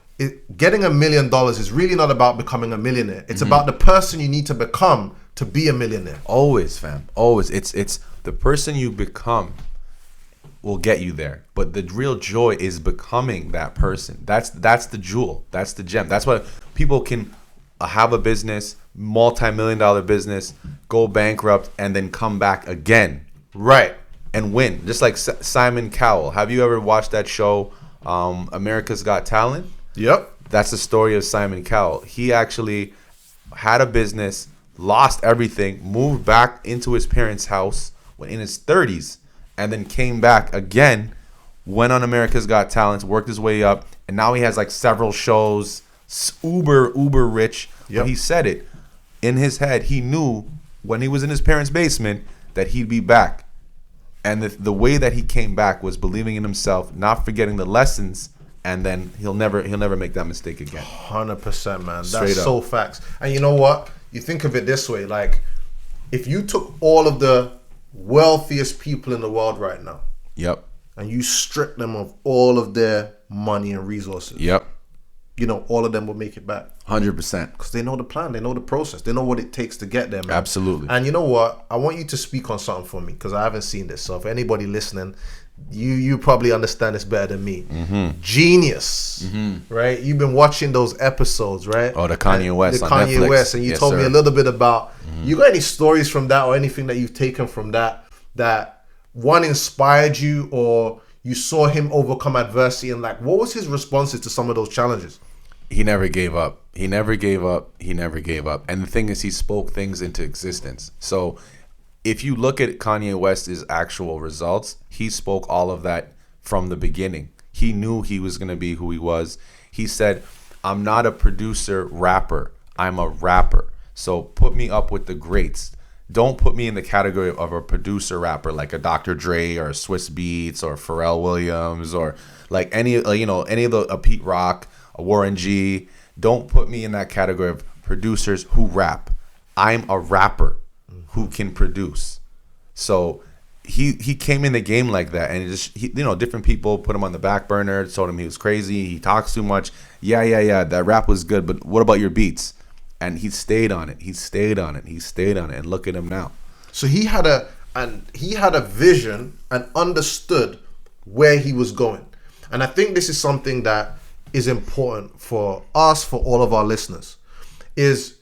getting $1 million is really not about becoming a millionaire. It's about the person you need to become to be a millionaire. Always, fam. Always. It's the person you become will get you there. But the real joy is becoming that person. That's the jewel. That's the gem. That's why people can have a business, multi-million-dollar business, go bankrupt, and then come back again. Right. And win. Just like Simon Cowell. Have you ever watched that show, America's Got Talent? Yep. That's the story of Simon Cowell. He actually had a business, lost everything, moved back into his parents' house when in his 30s, and then came back again, went on America's Got Talent, worked his way up, and now he has like several shows, uber rich. Yep. But he said it in his head. He knew when he was in his parents' basement that he'd be back. And the way that he came back was believing in himself, not forgetting the lessons, and then he'll never make that mistake again. 100%, man. Straight That's up. so facts. And you know what? You think of it this way, like if you took all of the wealthiest people in the world right now, Yep. and you strip them of all of their money and resources, Yep. you know, all of them will make it back. 100%. Because they know the plan, they know the process, they know what it takes to get there, man. Absolutely. And you know what? I want you to speak on something for me because I haven't seen this. So if anybody listening, you probably understand this better than me. Genius, right? You've been watching those episodes, right? Oh, the Kanye West the on Kanye Netflix. West, and you Yes, told me sir. a little bit about. You got any stories from that, or anything that you've taken from that one inspired you, or you saw him overcome adversity, and like, what was his responses to some of those challenges? He never gave up. He never gave up. He never gave up. And the thing is, he spoke things into existence. So if you look at Kanye West's actual results, he spoke all of that from the beginning. He knew he was going to be who he was. He said, I'm not a producer rapper. I'm a rapper. So put me up with the greats. Don't put me in the category of a producer rapper like a Dr. Dre or Swiss Beats or Pharrell Williams or like any of the Pete Rock, a Warren G. Don't put me in that category of producers who rap. I'm a rapper who can produce. So he came in the game like that, and it just different people put him on the back burner, told him he was crazy, he talks too much. Yeah, that rap was good, but what about your beats? And he stayed on it. And look at him now. So he had a vision and understood where he was going. And I think this is something that is important for us, for all of our listeners, is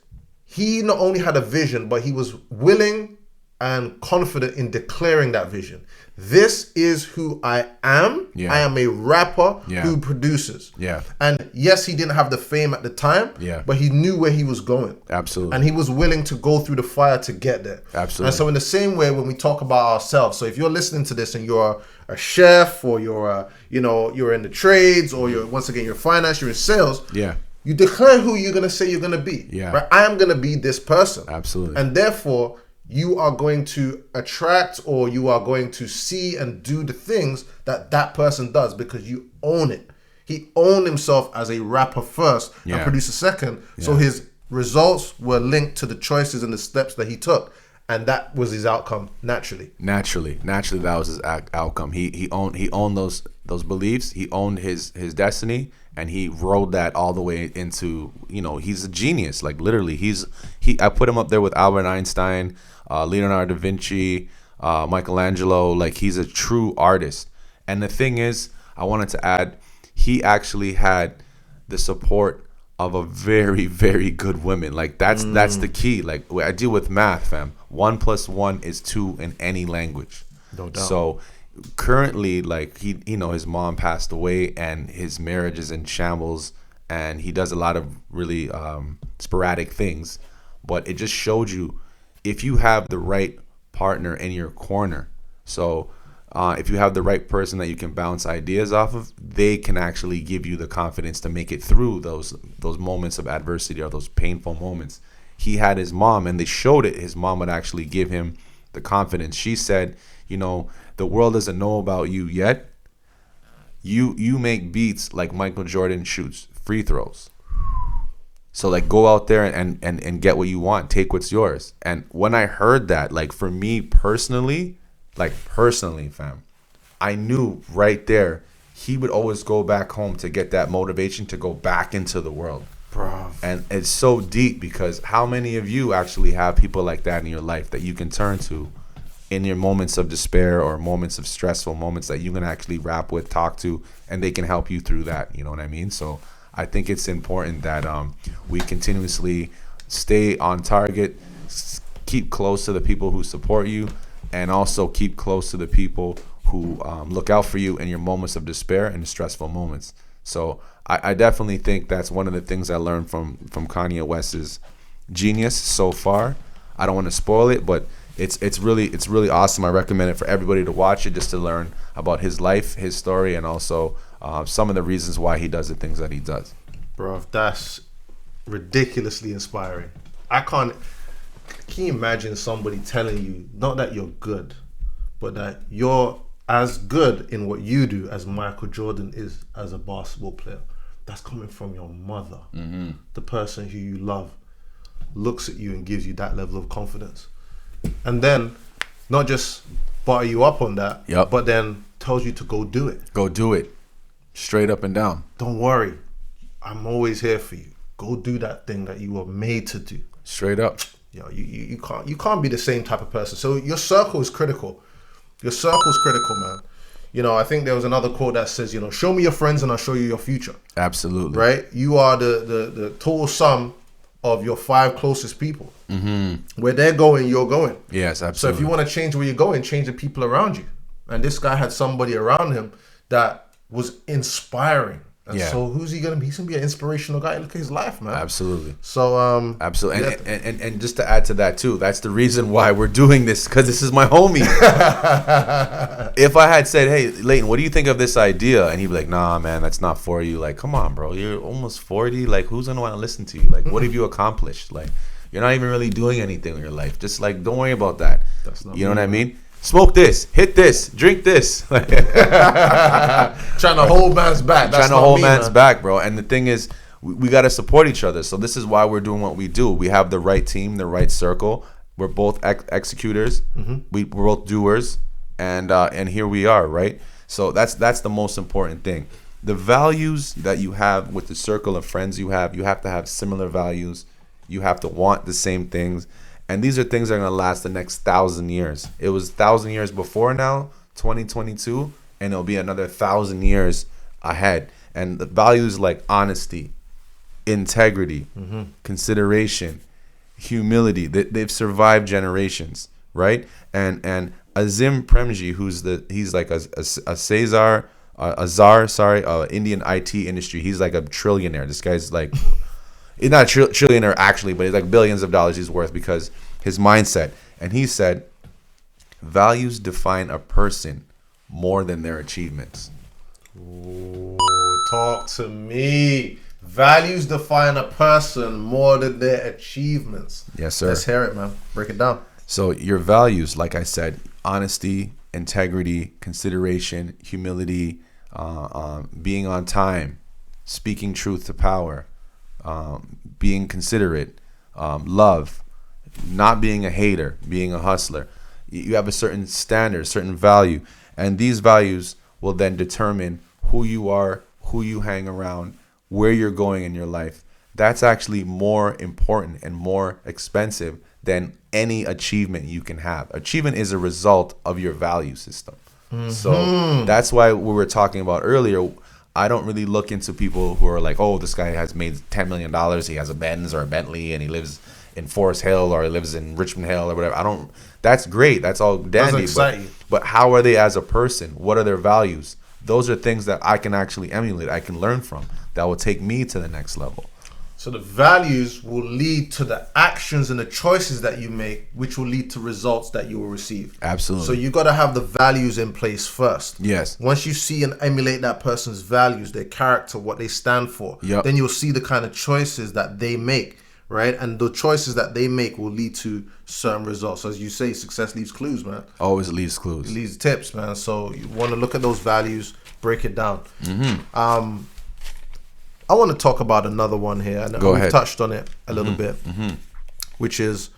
he not only had a vision, but he was willing and confident in declaring that vision. This is who I am. Yeah. I am a rapper Yeah. who produces. Yeah. And yes, he didn't have the fame at the time, Yeah. but he knew where he was going. Absolutely. And he was willing to go through the fire to get there. Absolutely. And so in the same way, when we talk about ourselves, so if you're listening to this and you're a chef, or you're you're in the trades, or you're finance, you're in sales, Yeah. you declare who you're gonna say you're gonna be. Yeah. Right? I am gonna be this person. Absolutely. And therefore, you are going to attract, or you are going to see and do the things that person does, because you own it. He owned himself as a rapper first and Yeah. producer second. So Yeah. his results were linked to the choices and the steps that he took. And that was his outcome naturally. Naturally, that was his outcome. He owned those beliefs. He owned his destiny, and he rode that all the way into, he's a genius. Like literally, I put him up there with Albert Einstein, Leonardo da Vinci, Michelangelo. Like, he's a true artist. And the thing is, I wanted to add, he actually had the support of a very, very good woman. Like, that's the key. Like, I deal with math, fam. 1 + 1 is 2 in any language. No doubt. So currently, like, his mom passed away, and his marriage is in shambles, and he does a lot of really sporadic things. But it just showed you, if you have the right partner in your corner, so if you have the right person that you can bounce ideas off of, they can actually give you the confidence to make it through those moments of adversity, or those painful moments. He had his mom, and they showed it. His mom would actually give him the confidence. She said, the world doesn't know about you yet. You make beats like Michael Jordan shoots free throws. So, like, go out there and get what you want. Take what's yours. And when I heard that, like, for me personally, fam, I knew right there he would always go back home to get that motivation to go back into the world. Bro. And it's so deep, because how many of you actually have people like that in your life that you can turn to in your moments of despair, or moments of stressful moments, that you can actually rap with, talk to, and they can help you through that. You know what I mean? So I think it's important that we continuously stay on target, keep close to the people who support you, and also keep close to the people who look out for you in your moments of despair and stressful moments. So I definitely think that's one of the things I learned from Kanye West's genius so far. I don't want to spoil it, but it's really awesome. I recommend it for everybody to watch it, just to learn about his life, his story, and also some of the reasons why he does the things that he does. Bro, that's ridiculously inspiring. Can you imagine somebody telling you, not that you're good, but that you're as good in what you do as Michael Jordan is as a basketball player? That's coming from your mother. Mm-hmm. The person who you love looks at you and gives you that level of confidence. And then not just butter you up on that, Yep. but then tells you to go do it. Go do it. Straight up and down. Don't worry. I'm always here for you. Go do that thing that you were made to do. Straight up. You can't be the same type of person. So your circle is critical. Your circle is critical, man. I think there was another quote that says, show me your friends and I'll show you your future. Absolutely. Right? You are the total sum of your 5 closest people. Where they're going, you're going. Yes, So absolutely. if you want to change where you're going, change the people around you. And this guy had somebody around him that was inspiring. And so who's he going to be? He's going to be an inspirational guy. Look at his life, man. Absolutely. So, absolutely. And just to add to that too, that's the reason why we're doing this, because this is my homie. If I had said, hey, Leighton, what do you think of this idea? And he'd be like, nah, man, that's not for you. Like, come on, bro. You're almost 40. Like, who's going to want to listen to you? Like, what have you accomplished? Like, you're not even really doing anything in your life. Just like, don't worry about that. That's not you know what I mean? Smoke this, hit this, drink this. Trying to hold man's back. That's Trying to hold man's back, bro. And the thing is, we got to support each other. So this is why we're doing what we do. We have the right team, the right circle. We're both executors. We're both doers, and here we are, right? So that's the most important thing. The values that you have with the circle of friends you have to have similar values. You have to want the same things. And these are things that are going to last the next 1,000 years. It was 1,000 years before now, 2022, and it'll be another 1,000 years ahead. And the values like honesty, integrity, consideration, humility, they've survived generations, right? And Azim Premji, he's like a czar, Indian IT industry. He's like a trillionaire. This guy's like... He's not a trillionaire actually, but he's like billions of dollars he's worth because his mindset. And he said, values define a person more than their achievements. Ooh, talk to me. Values define a person more than their achievements. Yes, sir. Let's hear it, man. Break it down. So your values, like I said, honesty, integrity, consideration, humility, being on time, speaking truth to power, being considerate, love, not being a hater, being a hustler. You have a certain standard, certain value, and these values will then determine who you are, who you hang around, where you're going in your life. That's actually more important and more expensive than any achievement you can have. Achievement is a result of your value system. So that's why we were talking about earlier, I don't really look into people who are like, oh, this guy has made $10 million. He has a Benz or a Bentley and he lives in Forest Hill or he lives in Richmond Hill or whatever. That's great. That's all dandy. But how are they as a person? What are their values? Those are things that I can actually emulate. I can learn from that will take me to the next level. So the values will lead to the actions and the choices that you make, which will lead to results that you will receive. Absolutely. So you got to have the values in place first. Yes. Once you see and emulate that person's values, their character, what they stand for, then you'll see the kind of choices that they make, right? And the choices that they make will lead to certain results. So as you say, success leaves clues, man. Always leaves clues. It leaves tips, man. So you want to look at those values, break it down. I want to talk about another one here, and we've touched on it a little bit, which is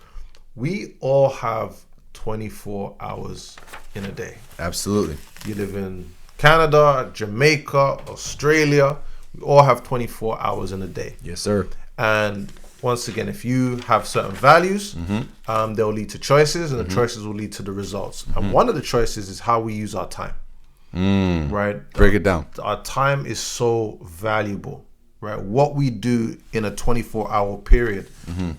we all have 24 hours in a day. Absolutely. You live in Canada, Jamaica, Australia. We all have 24 hours in a day. Yes, sir. And once again, if you have certain values, they'll lead to choices, and the choices will lead to the results. And one of the choices is how we use our time. Right? Break it down. Our time is so valuable. Right, what we do in a 24-hour period,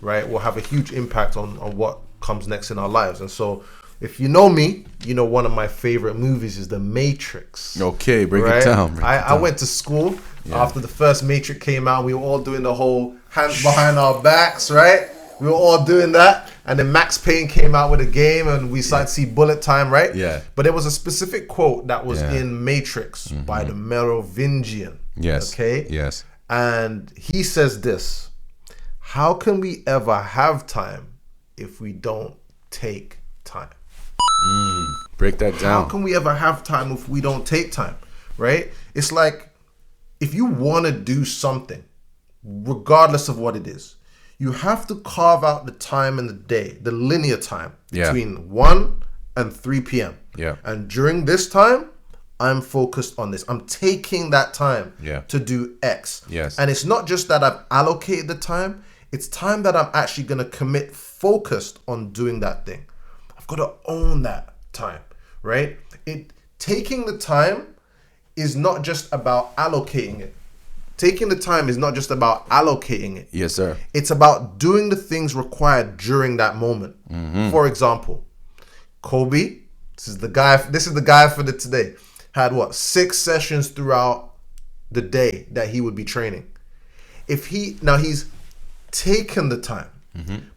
right, will have a huge impact on what comes next in our lives. And so, if you know me, you know one of my favorite movies is The Matrix. Okay, break it down. I went to school after the first Matrix came out. We were all doing the whole hands behind our backs, right? We were all doing that. And then Max Payne came out with a game, and we started to see bullet time, right? Yeah. But there was a specific quote that was in Matrix by the Merovingian. Yes. Okay. Yes. And he says this: how can we ever have time if we don't take time? Break that down. How can we ever have time if we don't take time? Right? It's like if you want to do something, regardless of what it is, you have to carve out the time in the day, the linear time between 1 and 3 p.m. Yeah. And during this time, I'm focused on this. I'm taking that time to do X. Yes. And it's not just that I've allocated the time. It's time that I'm actually going to commit focused on doing that thing. I've got to own that time, right? taking the time is not just about allocating it. Taking the time is not just about allocating it. Yes, sir. It's about doing the things required during that moment. For example, Kobe, this is the guy for today, had 6 sessions throughout the day that he would be training. He's taken the time,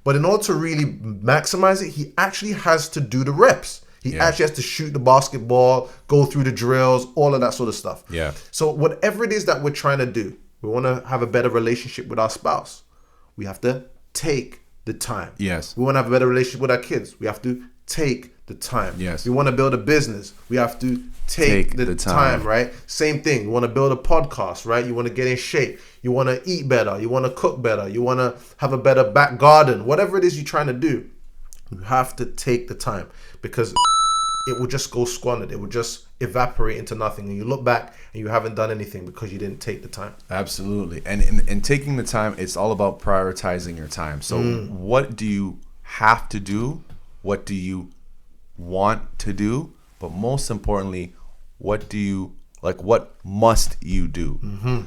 but in order to really maximize it, he actually has to do the reps. He actually has to shoot the basketball, go through the drills, all of that sort of stuff. Yeah. So whatever it is that we're trying to do, we want to have a better relationship with our spouse. We have to take the time. Yes. We want to have a better relationship with our kids. We have to take the time. Yes. We want to build a business. We have to take the time, right? Same thing. You want to build a podcast, right? You want to get in shape. You want to eat better. You want to cook better. You want to have a better back garden. Whatever it is you're trying to do, you have to take the time, because it will just go squandered. It will just evaporate into nothing. And you look back and you haven't done anything because you didn't take the time. Absolutely. And in taking the time, it's all about prioritizing your time. So what do you have to do? What do you want to do? But most importantly, what must you do?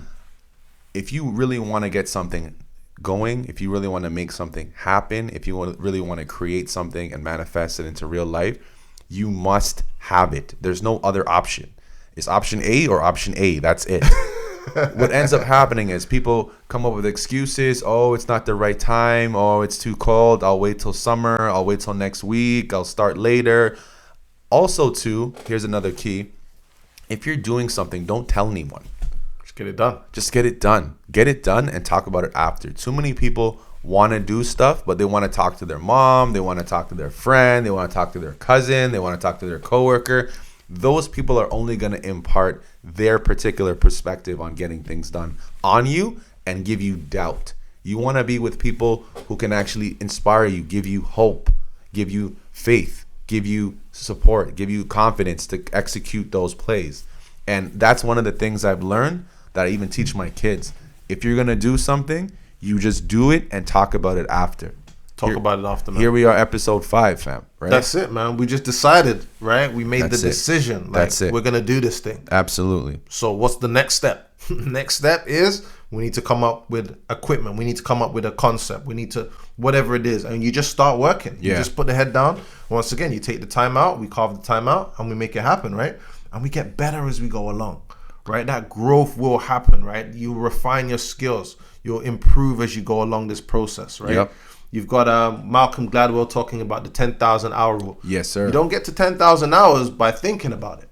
If you really want to get something going, if you really want to make something happen, if you really want to create something and manifest it into real life, you must have it. There's no other option. It's option A or option A. That's it. What ends up happening is people come up with excuses. Oh, it's not the right time. Oh, it's too cold. I'll wait till summer. I'll wait till next week. I'll start later. Also, too, here's another key. If you're doing something, don't tell anyone. Just get it done. Just get it done. Get it done and talk about it after. Too many people want to do stuff, but they want to talk to their mom. They want to talk to their friend. They want to talk to their cousin. They want to talk to their coworker. Those people are only going to impart their particular perspective on getting things done on you and give you doubt. You want to be with people who can actually inspire you, give you hope, give you faith, give you support, give you confidence to execute those plays. And that's one of the things I've learned that I even teach my kids. If you're going to do something, you just do it and talk about it after. Talk about it after, man. Here we are, episode 5, fam. Right? That's it, man. We just decided, right? We made the decision. That's it. We're going to do this thing. Absolutely. So what's the next step? Next step is we need to come up with equipment. We need to come up with a concept. We need to, whatever it is. And you just start working. You just put the head down. Once again, you take the time out. We carve the time out and we make it happen, right? And we get better as we go along, right? That growth will happen, right? You refine your skills. You'll improve as you go along this process, right? Yep. You've got Malcolm Gladwell talking about the 10,000 hour rule. Yes, sir. You don't get to 10,000 hours by thinking about it.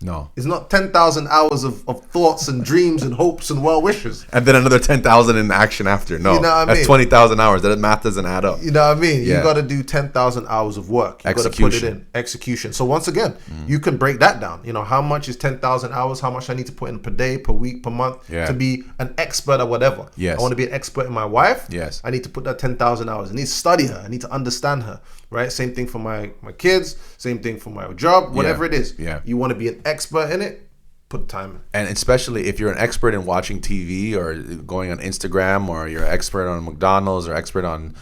No. It's not 10,000 hours of thoughts and dreams and hopes and well wishes. And then another 10,000 in action after. No, you know what I mean? That's 20,000 hours. That math doesn't add up. You know what I mean? Yeah. You got to do 10,000 hours of work. You got to put it in execution. So once again, you can break that down. You know, how much is 10,000 hours? How much I need to put in per day, per week, per month to be an expert or whatever. Yes. I want to be an expert in my wife. Yes. I need to put that 10,000 hours. I need to study her. I need to understand her. Right? Same thing for my kids. Same thing for my job. Whatever it is. Yeah. You want to be an expert in it? Put time in. And especially if you're an expert in watching TV or going on Instagram, or you're an expert on McDonald's or expert on,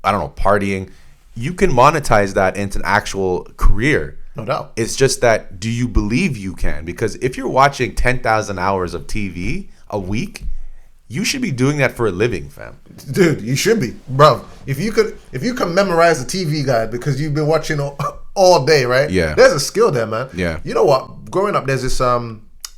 I don't know, partying, you can monetize that into an actual career. No doubt. It's just that, do you believe you can? Because if you're watching 10,000 hours of TV a week, you should be doing that for a living, fam. Dude, you should be, bro. If you can memorize a TV guide because you've been watching all day, right? Yeah. There's a skill there, man. Yeah. You know what? Growing up, there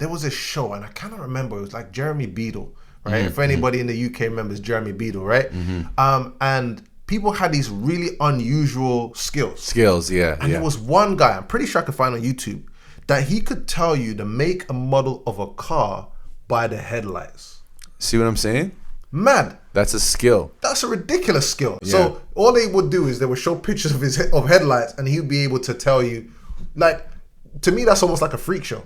was a show, and I cannot remember. It was like Jeremy Beadle, right? If anybody in the UK remembers Jeremy Beadle, right? And people had these really unusual skills. And there was one guy, I'm pretty sure I could find on YouTube, that he could tell you the make and model of a car by the headlights. See what I'm saying? Mad. That's a skill. That's a ridiculous skill. Yeah. So all they would do is they would show pictures of headlights, and he'd be able to tell you, like, to me, that's almost like a freak show,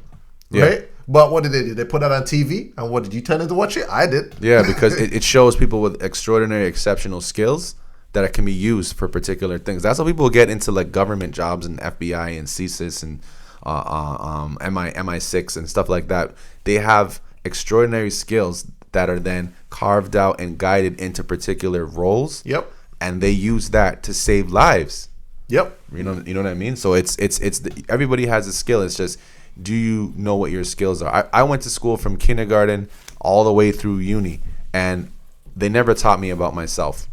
right? But what did they do? They put that on TV, and what did you turn in to watch it? I did. Yeah, because it shows people with extraordinary, exceptional skills that it can be used for particular things. That's how people get into like government jobs and FBI and CSIS and MI6 and stuff like that. They have extraordinary skills that are then carved out and guided into particular roles. Yep. And they use that to save lives. Yep. You know what I mean? So it's everybody has a skill. It's just do you know what your skills are? I went to school from kindergarten all the way through uni, and they never taught me about myself.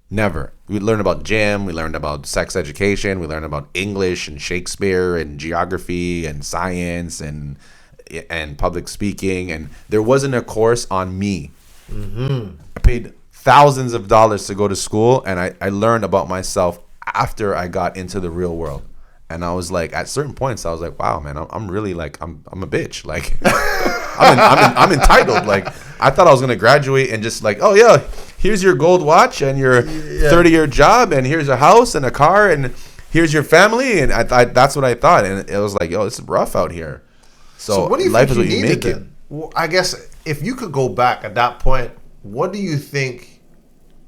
Never. We learned about gym, we learned about sex education, we learned about English and Shakespeare and geography and science and public speaking, and there wasn't a course on me. I paid thousands of dollars to go to school, and I learned about myself after I got into the real world. And I was like, at certain points, I was like, wow, man, I'm really like, I'm a bitch. Like, I'm entitled. Like, I thought I was gonna graduate and just like, oh yeah, here's your gold watch and your 30-year job, and here's a house and a car, and here's your family, and I that's what I thought, and it was like, yo, it's rough out here. So what do you life think is what you you needed make then? Well, I guess if you could go back at that point, what do you think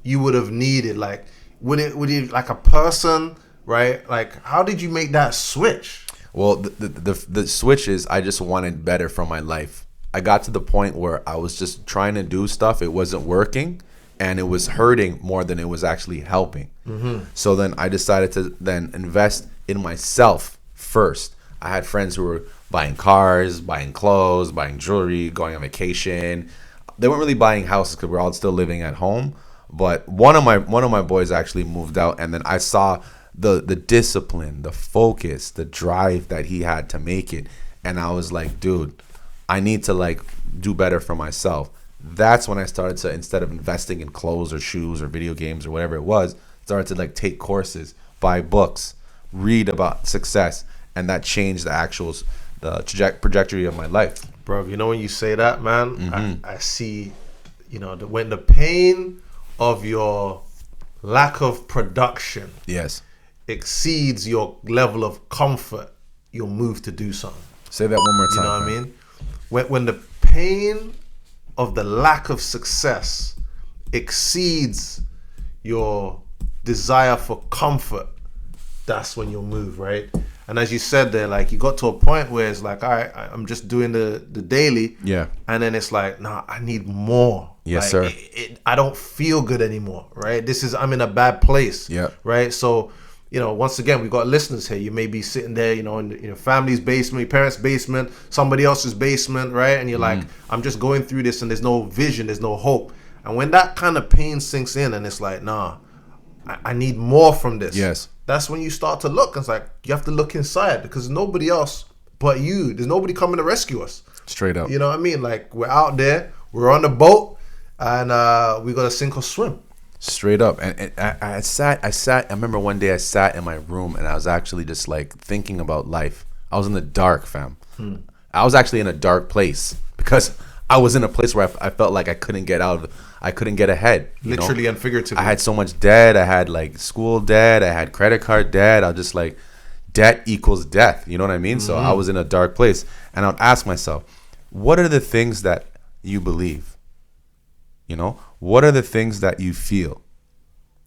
you would have needed? Like, would it like a person, right? Like, how did you make that switch? Well, the switch is I just wanted better from my life. I got to the point where I was just trying to do stuff. It wasn't working, and it was hurting more than it was actually helping. So then I decided to then invest in myself first. I had friends who were buying cars, buying clothes, buying jewelry, going on vacation. They weren't really buying houses because we're all still living at home. But one of my boys actually moved out, and then I saw the discipline, the focus, the drive that he had to make it, and I was like, dude, I need to like do better for myself. That's when I started to, instead of investing in clothes or shoes or video games or whatever it was, started to like take courses, buy books, read about success, and that changed the trajectory of my life. Bro, you know when you say that, man, I see, you know, when the pain of your lack of production exceeds your level of comfort, you'll move to do something. Say that one more time. You know what I mean? When the pain of the lack of success exceeds your desire for comfort, that's when you'll move, right? And as you said there, like, you got to a point where it's like, all right, I'm just doing the daily. Yeah. And then it's like, nah, I need more. Yes, like, sir. I don't feel good anymore, right? I'm in a bad place. Yeah. Right? So, you know, once again, we've got listeners here. You may be sitting there, you know, in your family's basement, your parents' basement, somebody else's basement, right? And you're like, I'm just going through this and there's no vision, there's no hope. And when that kind of pain sinks in and it's like, nah, I need more from this. Yes. That's when you start to look. It's like, you have to look inside because nobody else but you. There's nobody coming to rescue us. Straight up. You know what I mean? Like, we're out there, we're on the boat, and we got to sink or swim. Straight up. And I remember one day I sat in my room and I was actually just like thinking about life. I was in the dark, fam. I was actually in a dark place because I was in a place where I felt like I couldn't get ahead. Literally and figuratively. I had so much debt. I had like school debt. I had credit card debt. I was just like, debt equals death. You know what I mean? So I was in a dark place. And I would ask myself, what are the things that you believe? You know, what are the things that you feel?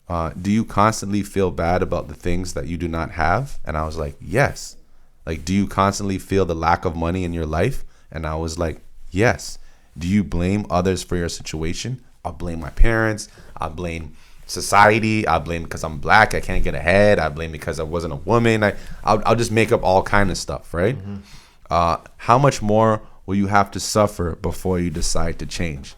Do you constantly feel bad about the things that you do not have? And I was like, yes. Like, do you constantly feel the lack of money in your life? And I was like, yes. Do you blame others for your situation? I'll blame my parents. I'll blame society. I'll blame because I'm black, I can't get ahead. I blame because I wasn't a woman. I'll just make up all kind of stuff, right? How much more will you have to suffer before you decide to change?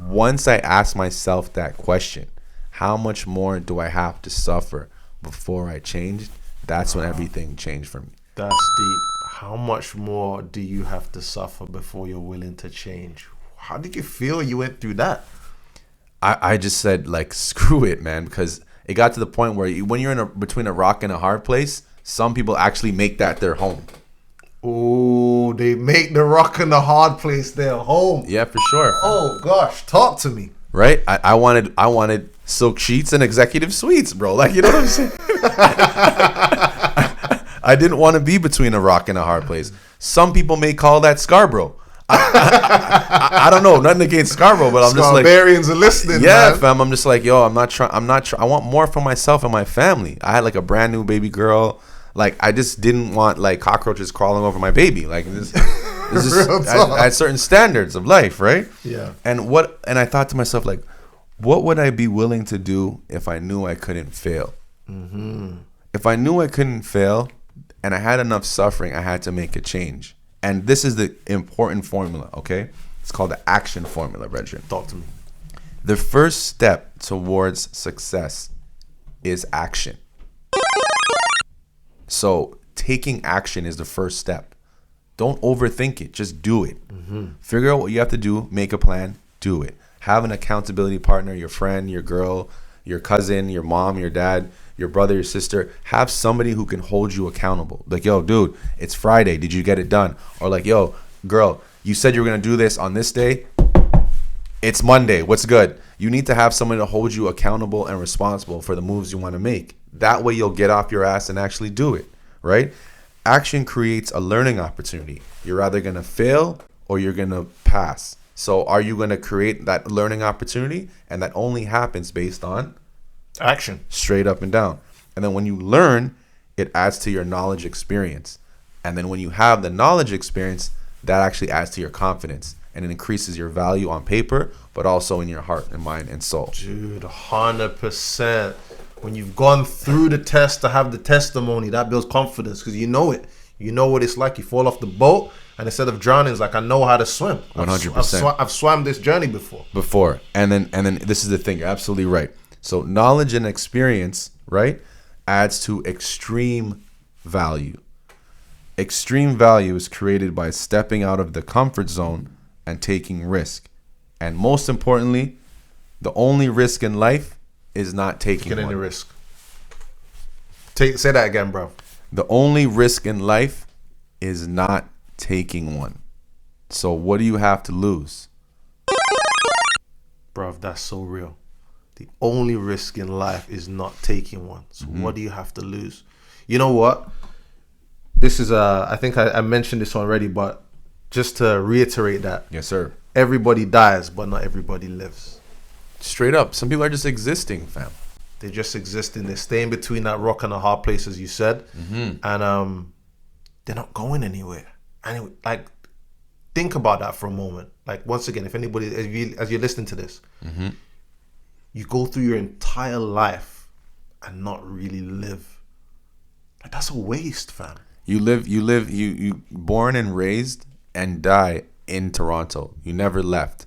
Once I asked myself that question, how much more do I have to suffer before I changed? That's when everything changed for me. That's deep. How much more do you have to suffer before you're willing to change? How did you feel you went through that? I just said, like, screw it, man, because it got to the point where when you're between a rock and a hard place, some people actually make that their home. Oh, they make the rock and the hard place their home. Yeah, for sure. Oh gosh, talk to me. Right? I wanted silk sheets and executive suites, bro. Like, you know what I'm saying? I didn't want to be between a rock and a hard place. Some people may call that Scarborough. I don't know, nothing against Scarborough, but I'm just like, Scarbarians are listening. Yeah, man. fam. I'm just like, yo, I'm not trying. I want more for myself and my family. I had like a brand new baby girl. Like, I just didn't want like cockroaches crawling over my baby. Like, this is I had certain standards of life, right? Yeah. And I thought to myself, like, what would I be willing to do if I knew I couldn't fail? If I knew I couldn't fail, and I had enough suffering, I had to make a change. And this is the important formula, okay? It's called the action formula, Brethren. Talk to me. The first step towards success is action. So taking action is the first step. Don't overthink it. Just do it. Figure out what you have to do. Make a plan. Do it. Have an accountability partner, your friend, your girl, your cousin, your mom, your dad, your brother, your sister. Have somebody who can hold you accountable. Like, yo, dude, it's Friday. Did you get it done? Or like, yo, girl, you said you were going to do this on this day. It's Monday. What's good? You need to have someone to hold you accountable and responsible for the moves you want to make. That way you'll get off your ass and actually do it, right? Action creates a learning opportunity. You're either going to fail or you're going to pass. So are you going to create that learning opportunity? And that only happens based on action, straight up and down. And then when you learn, it adds to your knowledge experience. And then when you have the knowledge experience, that actually adds to your confidence. And it increases your value on paper, but also in your heart and mind and soul. Dude, 100%. When you've gone through the test to have the testimony, that builds confidence because you know it. You know what it's like. You fall off the boat, and instead of drowning, it's like, I know how to swim. 100%. I've swam this journey before. And then this is the thing. You're absolutely right. So knowledge and experience, right, adds to extreme value. Extreme value is created by stepping out of the comfort zone and taking risk. And most importantly, the only risk in life is not taking any one. risk. Say that again, bro. The only risk in life is not taking one. So what do you have to lose? Bro, that's so real. The only risk in life is not taking one. So what do you have to lose? You know what? This is I think I mentioned this already, but just to reiterate that. Yes, sir. Everybody dies, but not everybody lives. Straight up. Some people are just existing, fam. They just exist in. They stay in between that rock and a hard place, as you said, and they're not going anywhere. And like, think about that for a moment. Like, once again, if anybody, as you're listening to this, you go through your entire life and not really live. Like, that's a waste, fam. You born and raised and die in Toronto. You never left.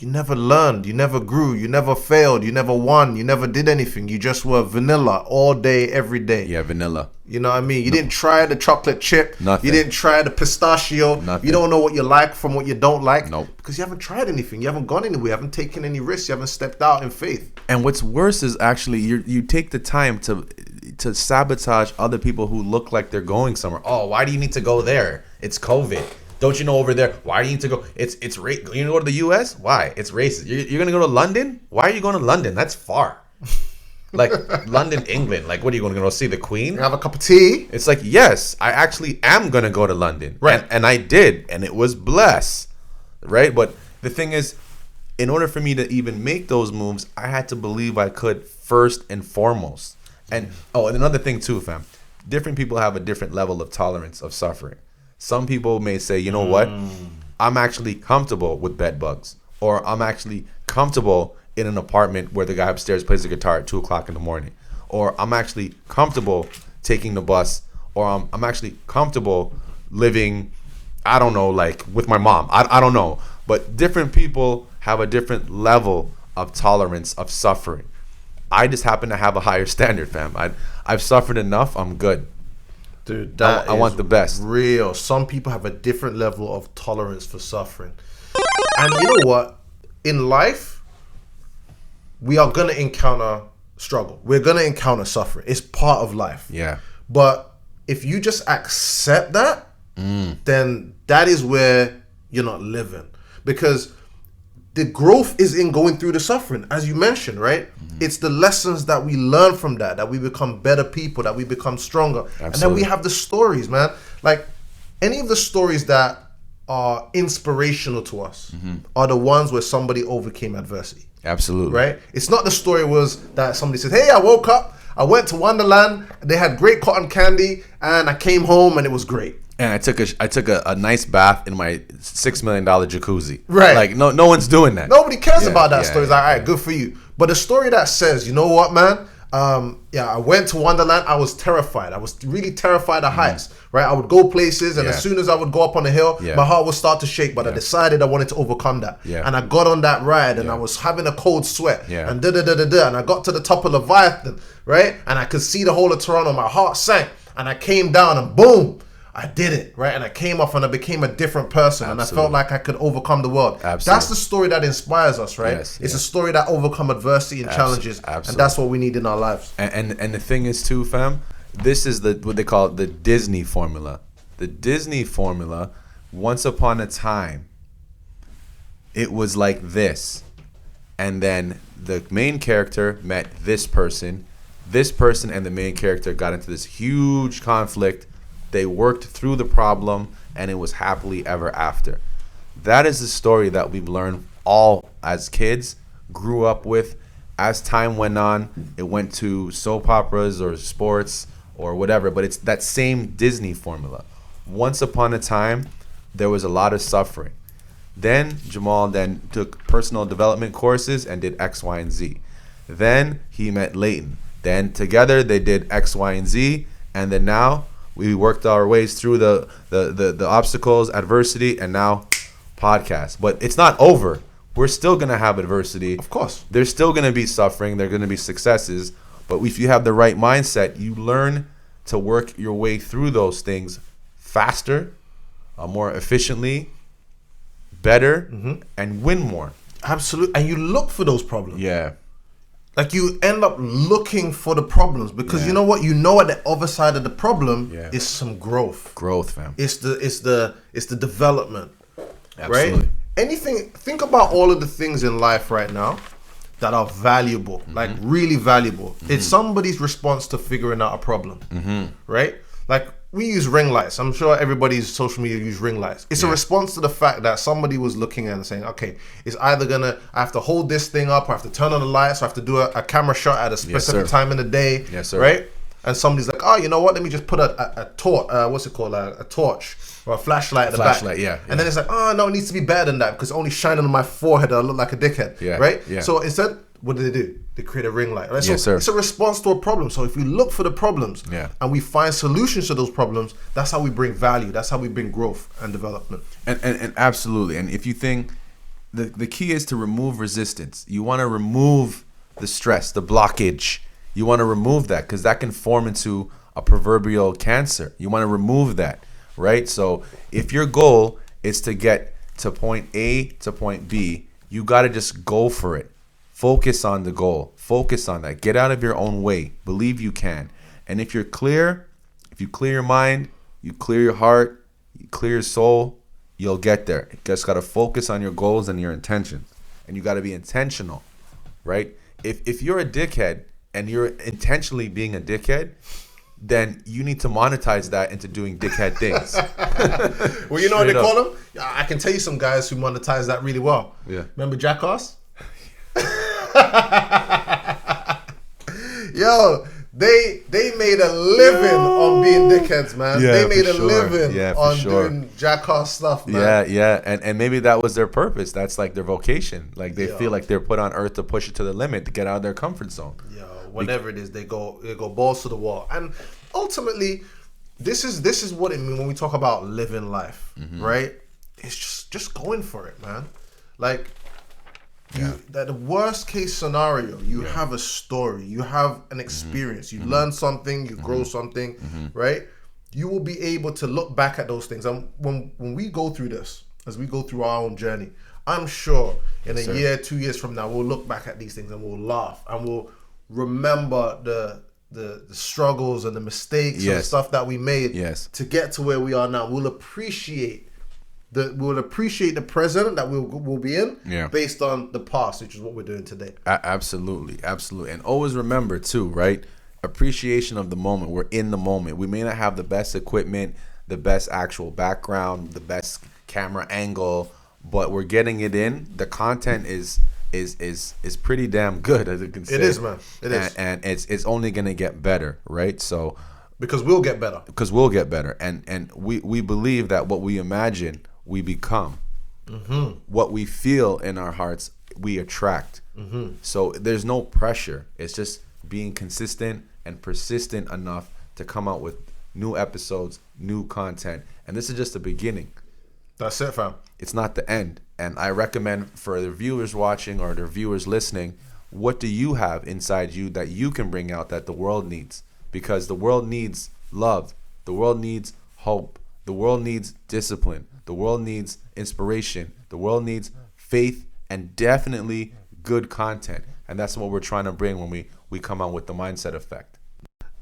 You never learned, you never grew, you never failed, you never won, you never did anything. You just were vanilla all day, every day. Yeah, vanilla. You know what I mean? You didn't try the chocolate chip. Nothing. You didn't try the pistachio. Nothing. You don't know what you like from what you don't like. Nope. Because you haven't tried anything. You haven't gone anywhere. You haven't taken any risks. You haven't stepped out in faith. And what's worse is actually you take the time to sabotage other people who look like they're going somewhere. Oh, why do you need to go there? It's COVID. Don't you know over there? Why do you need to go? It's you go to the U.S.? Why? It's racist. You're gonna go to London? Why are you going to London? That's far. Like London, England. Like, what are you going to go see the Queen? Have a cup of tea. It's like, yes, I actually am gonna go to London, right? And I did, and it was blessed, right? But the thing is, in order for me to even make those moves, I had to believe I could first and foremost. And another thing too, fam. Different people have a different level of tolerance of suffering. Some people may say, you know what? I'm actually comfortable with bed bugs. Or I'm actually comfortable in an apartment where the guy upstairs plays the guitar at 2 o'clock in the morning. Or I'm actually comfortable taking the bus. Or I'm actually comfortable living, I don't know, like with my mom. I don't know. But different people have a different level of tolerance of suffering. I just happen to have a higher standard, fam. I've suffered enough. I'm good. Dude, I want the best. Real. Some people have a different level of tolerance for suffering. And you know what? In life, we are going to encounter struggle. We're going to encounter suffering. It's part of life. Yeah. But if you just accept that, then that is where you're not living. Because the growth is in going through the suffering, as you mentioned, right? It's the lessons that we learn from that we become better people, that we become stronger. Absolutely. And then we have the stories, man. Like, any of the stories that are inspirational to us are the ones where somebody overcame adversity. Absolutely. Right? It's not the story that somebody said, hey, I woke up, I went to Wonderland, they had great cotton candy, and I came home and it was great. And I took a nice bath in my $6 million jacuzzi. Right. Like, no one's doing that. Nobody cares about that story. It's like, all right, good for you. But the story that says, you know what, man? I went to Wonderland. I was terrified. I was really terrified of heights, right? I would go places, and as soon as I would go up on a hill, my heart would start to shake. But I decided I wanted to overcome that. And I got on that ride, and I was having a cold sweat. And and I got to the top of Leviathan, right? And I could see the whole of Toronto. My heart sank, and I came down, and boom, I did it, right? And I came off and I became a different person. And I felt like I could overcome the world. That's the story that inspires us, right? It's a story that overcome adversity and challenges. And that's what we need in our lives. And the thing is too, fam, this is what they call the Disney formula. The Disney formula, once upon a time, it was like this. And then the main character met this person and the main character got into this huge conflict. They worked through the problem, and it was happily ever after. That is the story that we've learned all as kids, grew up with. As time went on, it went to soap operas or sports or whatever, but it's that same Disney formula. Once upon a time, there was a lot of suffering. Then Jamal took personal development courses and did X, Y, and Z. Then he met Leighton. Then together they did X, Y, and Z, and then now we worked our ways through the obstacles, adversity, and now podcast. But it's not over. We're still going to have adversity. Of course. There's still going to be suffering. There's going to be successes. But if you have the right mindset, you learn to work your way through those things faster, more efficiently, better, and win more. Absolutely. And you look for those problems. Yeah. Like you end up looking for the problems because you know what? You know at the other side of the problem is some growth. Growth, fam. It's the development. Absolutely. Right? Think about all of the things in life right now that are valuable, like really valuable. It's somebody's response to figuring out a problem. Right? Like we use ring lights. I'm sure everybody's social media use ring lights. It's a response to the fact that somebody was looking at it and saying, okay, it's either I have to hold this thing up, or I have to turn on the lights, or I have to do a camera shot at a specific time in the day. Yes, sir. Right? And somebody's like, oh, you know what? Let me just put a torch, a torch or a flashlight at the back. And then it's like, oh, no, it needs to be better than that because it's only shining on my forehead. I look like a dickhead. Right? So instead, what do? They create a ring light. Right? So yes, sir. It's a response to a problem. So if we look for the problems and we find solutions to those problems, that's how we bring value. That's how we bring growth and development. And absolutely. And if you think the key is to remove resistance. You want to remove the stress, the blockage. You want to remove that because that can form into a proverbial cancer. You want to remove that, right? So if your goal is to get to point A to point B, you got to just go for it. Focus on the goal. Focus on that. Get out of your own way. Believe you can. And if you clear your mind, you clear your heart, you clear your soul, you'll get there. You just got to focus on your goals and your intentions. And you got to be intentional, right? If you're a dickhead and you're intentionally being a dickhead, then you need to monetize that into doing dickhead things. Well, you know what they call them? I can tell you some guys who monetize that really well. Yeah. Remember Jackass? Yo, they made a living on being dickheads, man. They made a living on doing Jackass stuff, man. Yeah. And maybe that was their purpose. That's like their vocation. Like they feel like they're put on earth to push it to the limit, to get out of their comfort zone. Yo, whatever it is, they go balls to the wall. And ultimately, this is what it means when we talk about living life, right? It's just going for it, man. Like that the worst case scenario, you have a story, you have an experience, you learn something, you grow something, right? You will be able to look back at those things. And when we go through this, as we go through our own journey, I'm sure in a year, 2 years from now, we'll look back at these things and we'll laugh and we'll remember the struggles and the mistakes and the stuff that we made to get to where we are now. We'll appreciate the present that we'll be in based on the past, which is what we're doing today. Absolutely. And always remember too, right? Appreciation of the moment. We're in the moment. We may not have the best equipment, the best actual background, the best camera angle, but we're getting it in. The content is pretty damn good, as you can say. It is, man. It is. And it's only gonna get better, right? So because we'll get better. And we believe that what we imagine, we become. What we feel in our hearts, we attract. So there's no pressure. It's just being consistent and persistent enough to come out with new episodes, new content. And this is just the beginning. That's it, fam. It's not the end. And I recommend for the viewers watching or the viewers listening, what do you have inside you that you can bring out that the world needs? Because the world needs love. The world needs hope. The world needs discipline. The world needs inspiration. The world needs faith and definitely good content. And that's what we're trying to bring when we come out with the mindset effect.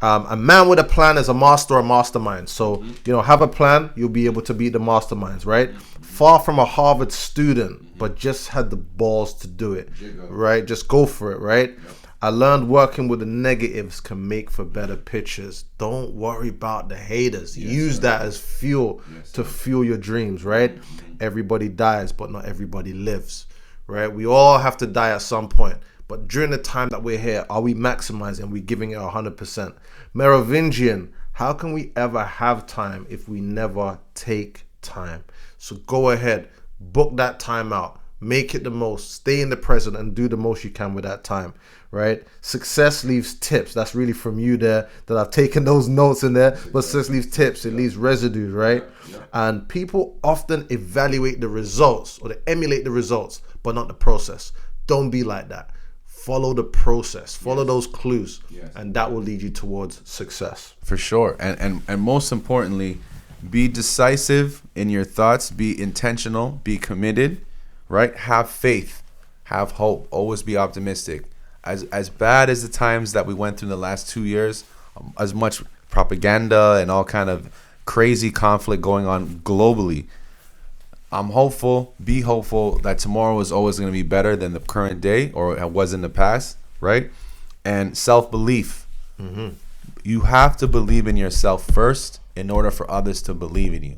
A man with a plan is a master or mastermind. So, have a plan, you'll be able to beat the masterminds, right? Far from a Harvard student, but just had the balls to do it, right? Just go for it, right? Yep. I learned working with the negatives can make for better pictures. Don't worry about the haters. Use that as fuel to fuel your dreams, right? Everybody dies, but not everybody lives, right? We all have to die at some point. But during the time that we're here, are we maximizing? Are we giving it 100%? Merovingian, how can we ever have time if we never take time? So go ahead, book that time out, make it the most, stay in the present and do the most you can with that time, right? Success leaves tips. That's really from you there that I've taken those notes in there. But success leaves tips, it leaves residues, right? And people often evaluate the results or they emulate the results, but not the process. Don't be like that. Follow the process, follow those clues, and that will lead you towards success. For sure. And most importantly, be decisive in your thoughts, be intentional, be committed, right? Have faith, have hope, always be optimistic. As bad as the times that we went through in the last 2 years, as much propaganda and all kind of crazy conflict going on globally, I'm hopeful, be hopeful that tomorrow is always going to be better than the current day or it was in the past, right? And self-belief. You have to believe in yourself first in order for others to believe in you.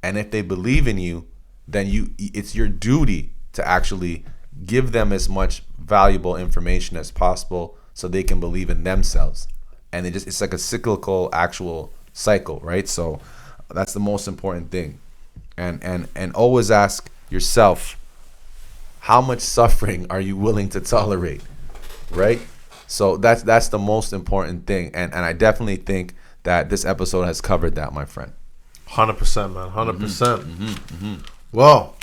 And if they believe in you, then it's your duty to actually give them as much valuable information as possible so they can believe in themselves. And it's like a cyclical actual cycle, right? So that's the most important thing. And always ask yourself, how much suffering are you willing to tolerate, right? So that's the most important thing. And I definitely think that this episode has covered that, my friend. 100%, man. 100%. Well,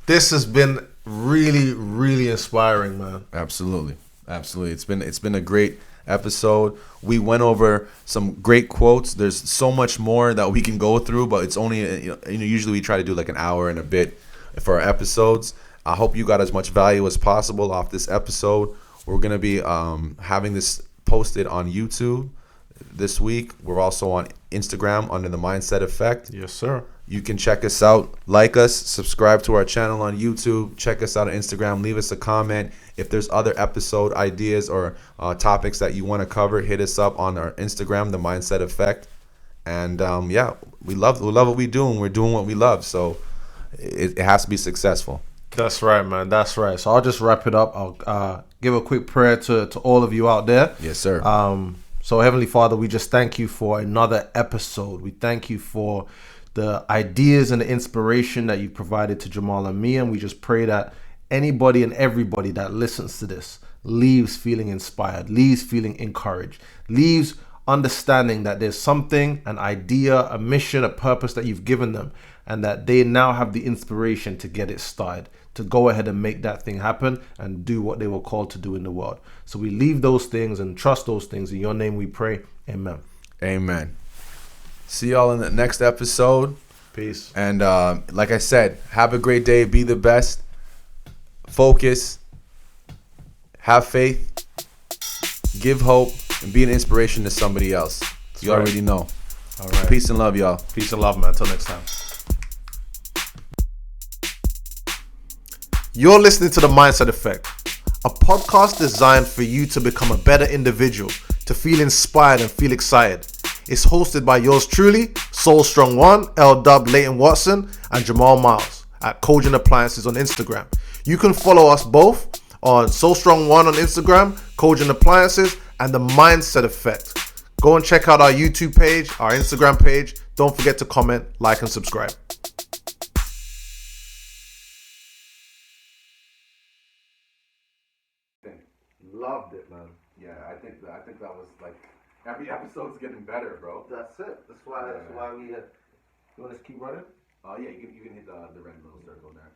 this has been really, really inspiring, man. Absolutely. It's been a great episode. We went over some great quotes. There's so much more that we can go through, but it's only usually we try to do like an hour and a bit for our episodes. I hope you got as much value as possible off this episode. We're gonna be having this posted on YouTube this week. We're also on Instagram under the Mindset Effect. Yes, sir. You can check us out, like us, subscribe to our channel on YouTube, check us out on Instagram, leave us a comment. If there's other episode ideas or topics that you want to cover, hit us up on our Instagram, The Mindset Effect. And we love what we do, and we're doing what we love. So it has to be successful. That's right, man. That's right. So I'll just wrap it up. I'll give a quick prayer to all of you out there. Yes, sir. So Heavenly Father, we just thank you for another episode. We thank you for the ideas and the inspiration that you've provided to Jamal and me. And we just pray that anybody and everybody that listens to this leaves feeling inspired, leaves feeling encouraged, leaves understanding that there's something, an idea, a mission, a purpose that you've given them, and that they now have the inspiration to get it started, to go ahead and make that thing happen and do what they were called to do in the world. So we leave those things and trust those things. In your name we pray. Amen. Amen. See y'all in the next episode. Peace. And like I said, have a great day. Be the best. Focus. Have faith. Give hope. And be an inspiration to somebody else. That's you right. already know. All right. Peace and love, y'all. Peace and love, man. Until next time. You're listening to The Mindset Effect, a podcast designed for you to become a better individual, to feel inspired and feel excited. It's hosted by yours truly, Soul Strong One, L-Dub Leighton Watson, and Jamal Miles at Cogent Appliances on Instagram. You can follow us both on Soul Strong One on Instagram, Cogent Appliances, and The Mindset Effect. Go and check out our YouTube page, our Instagram page. Don't forget to comment, like, and subscribe. Loved it, man. Yeah, I think that was like every episode's getting better, bro. That's it. That's why we. You want us to keep running? Oh yeah, you can hit the red little circle there.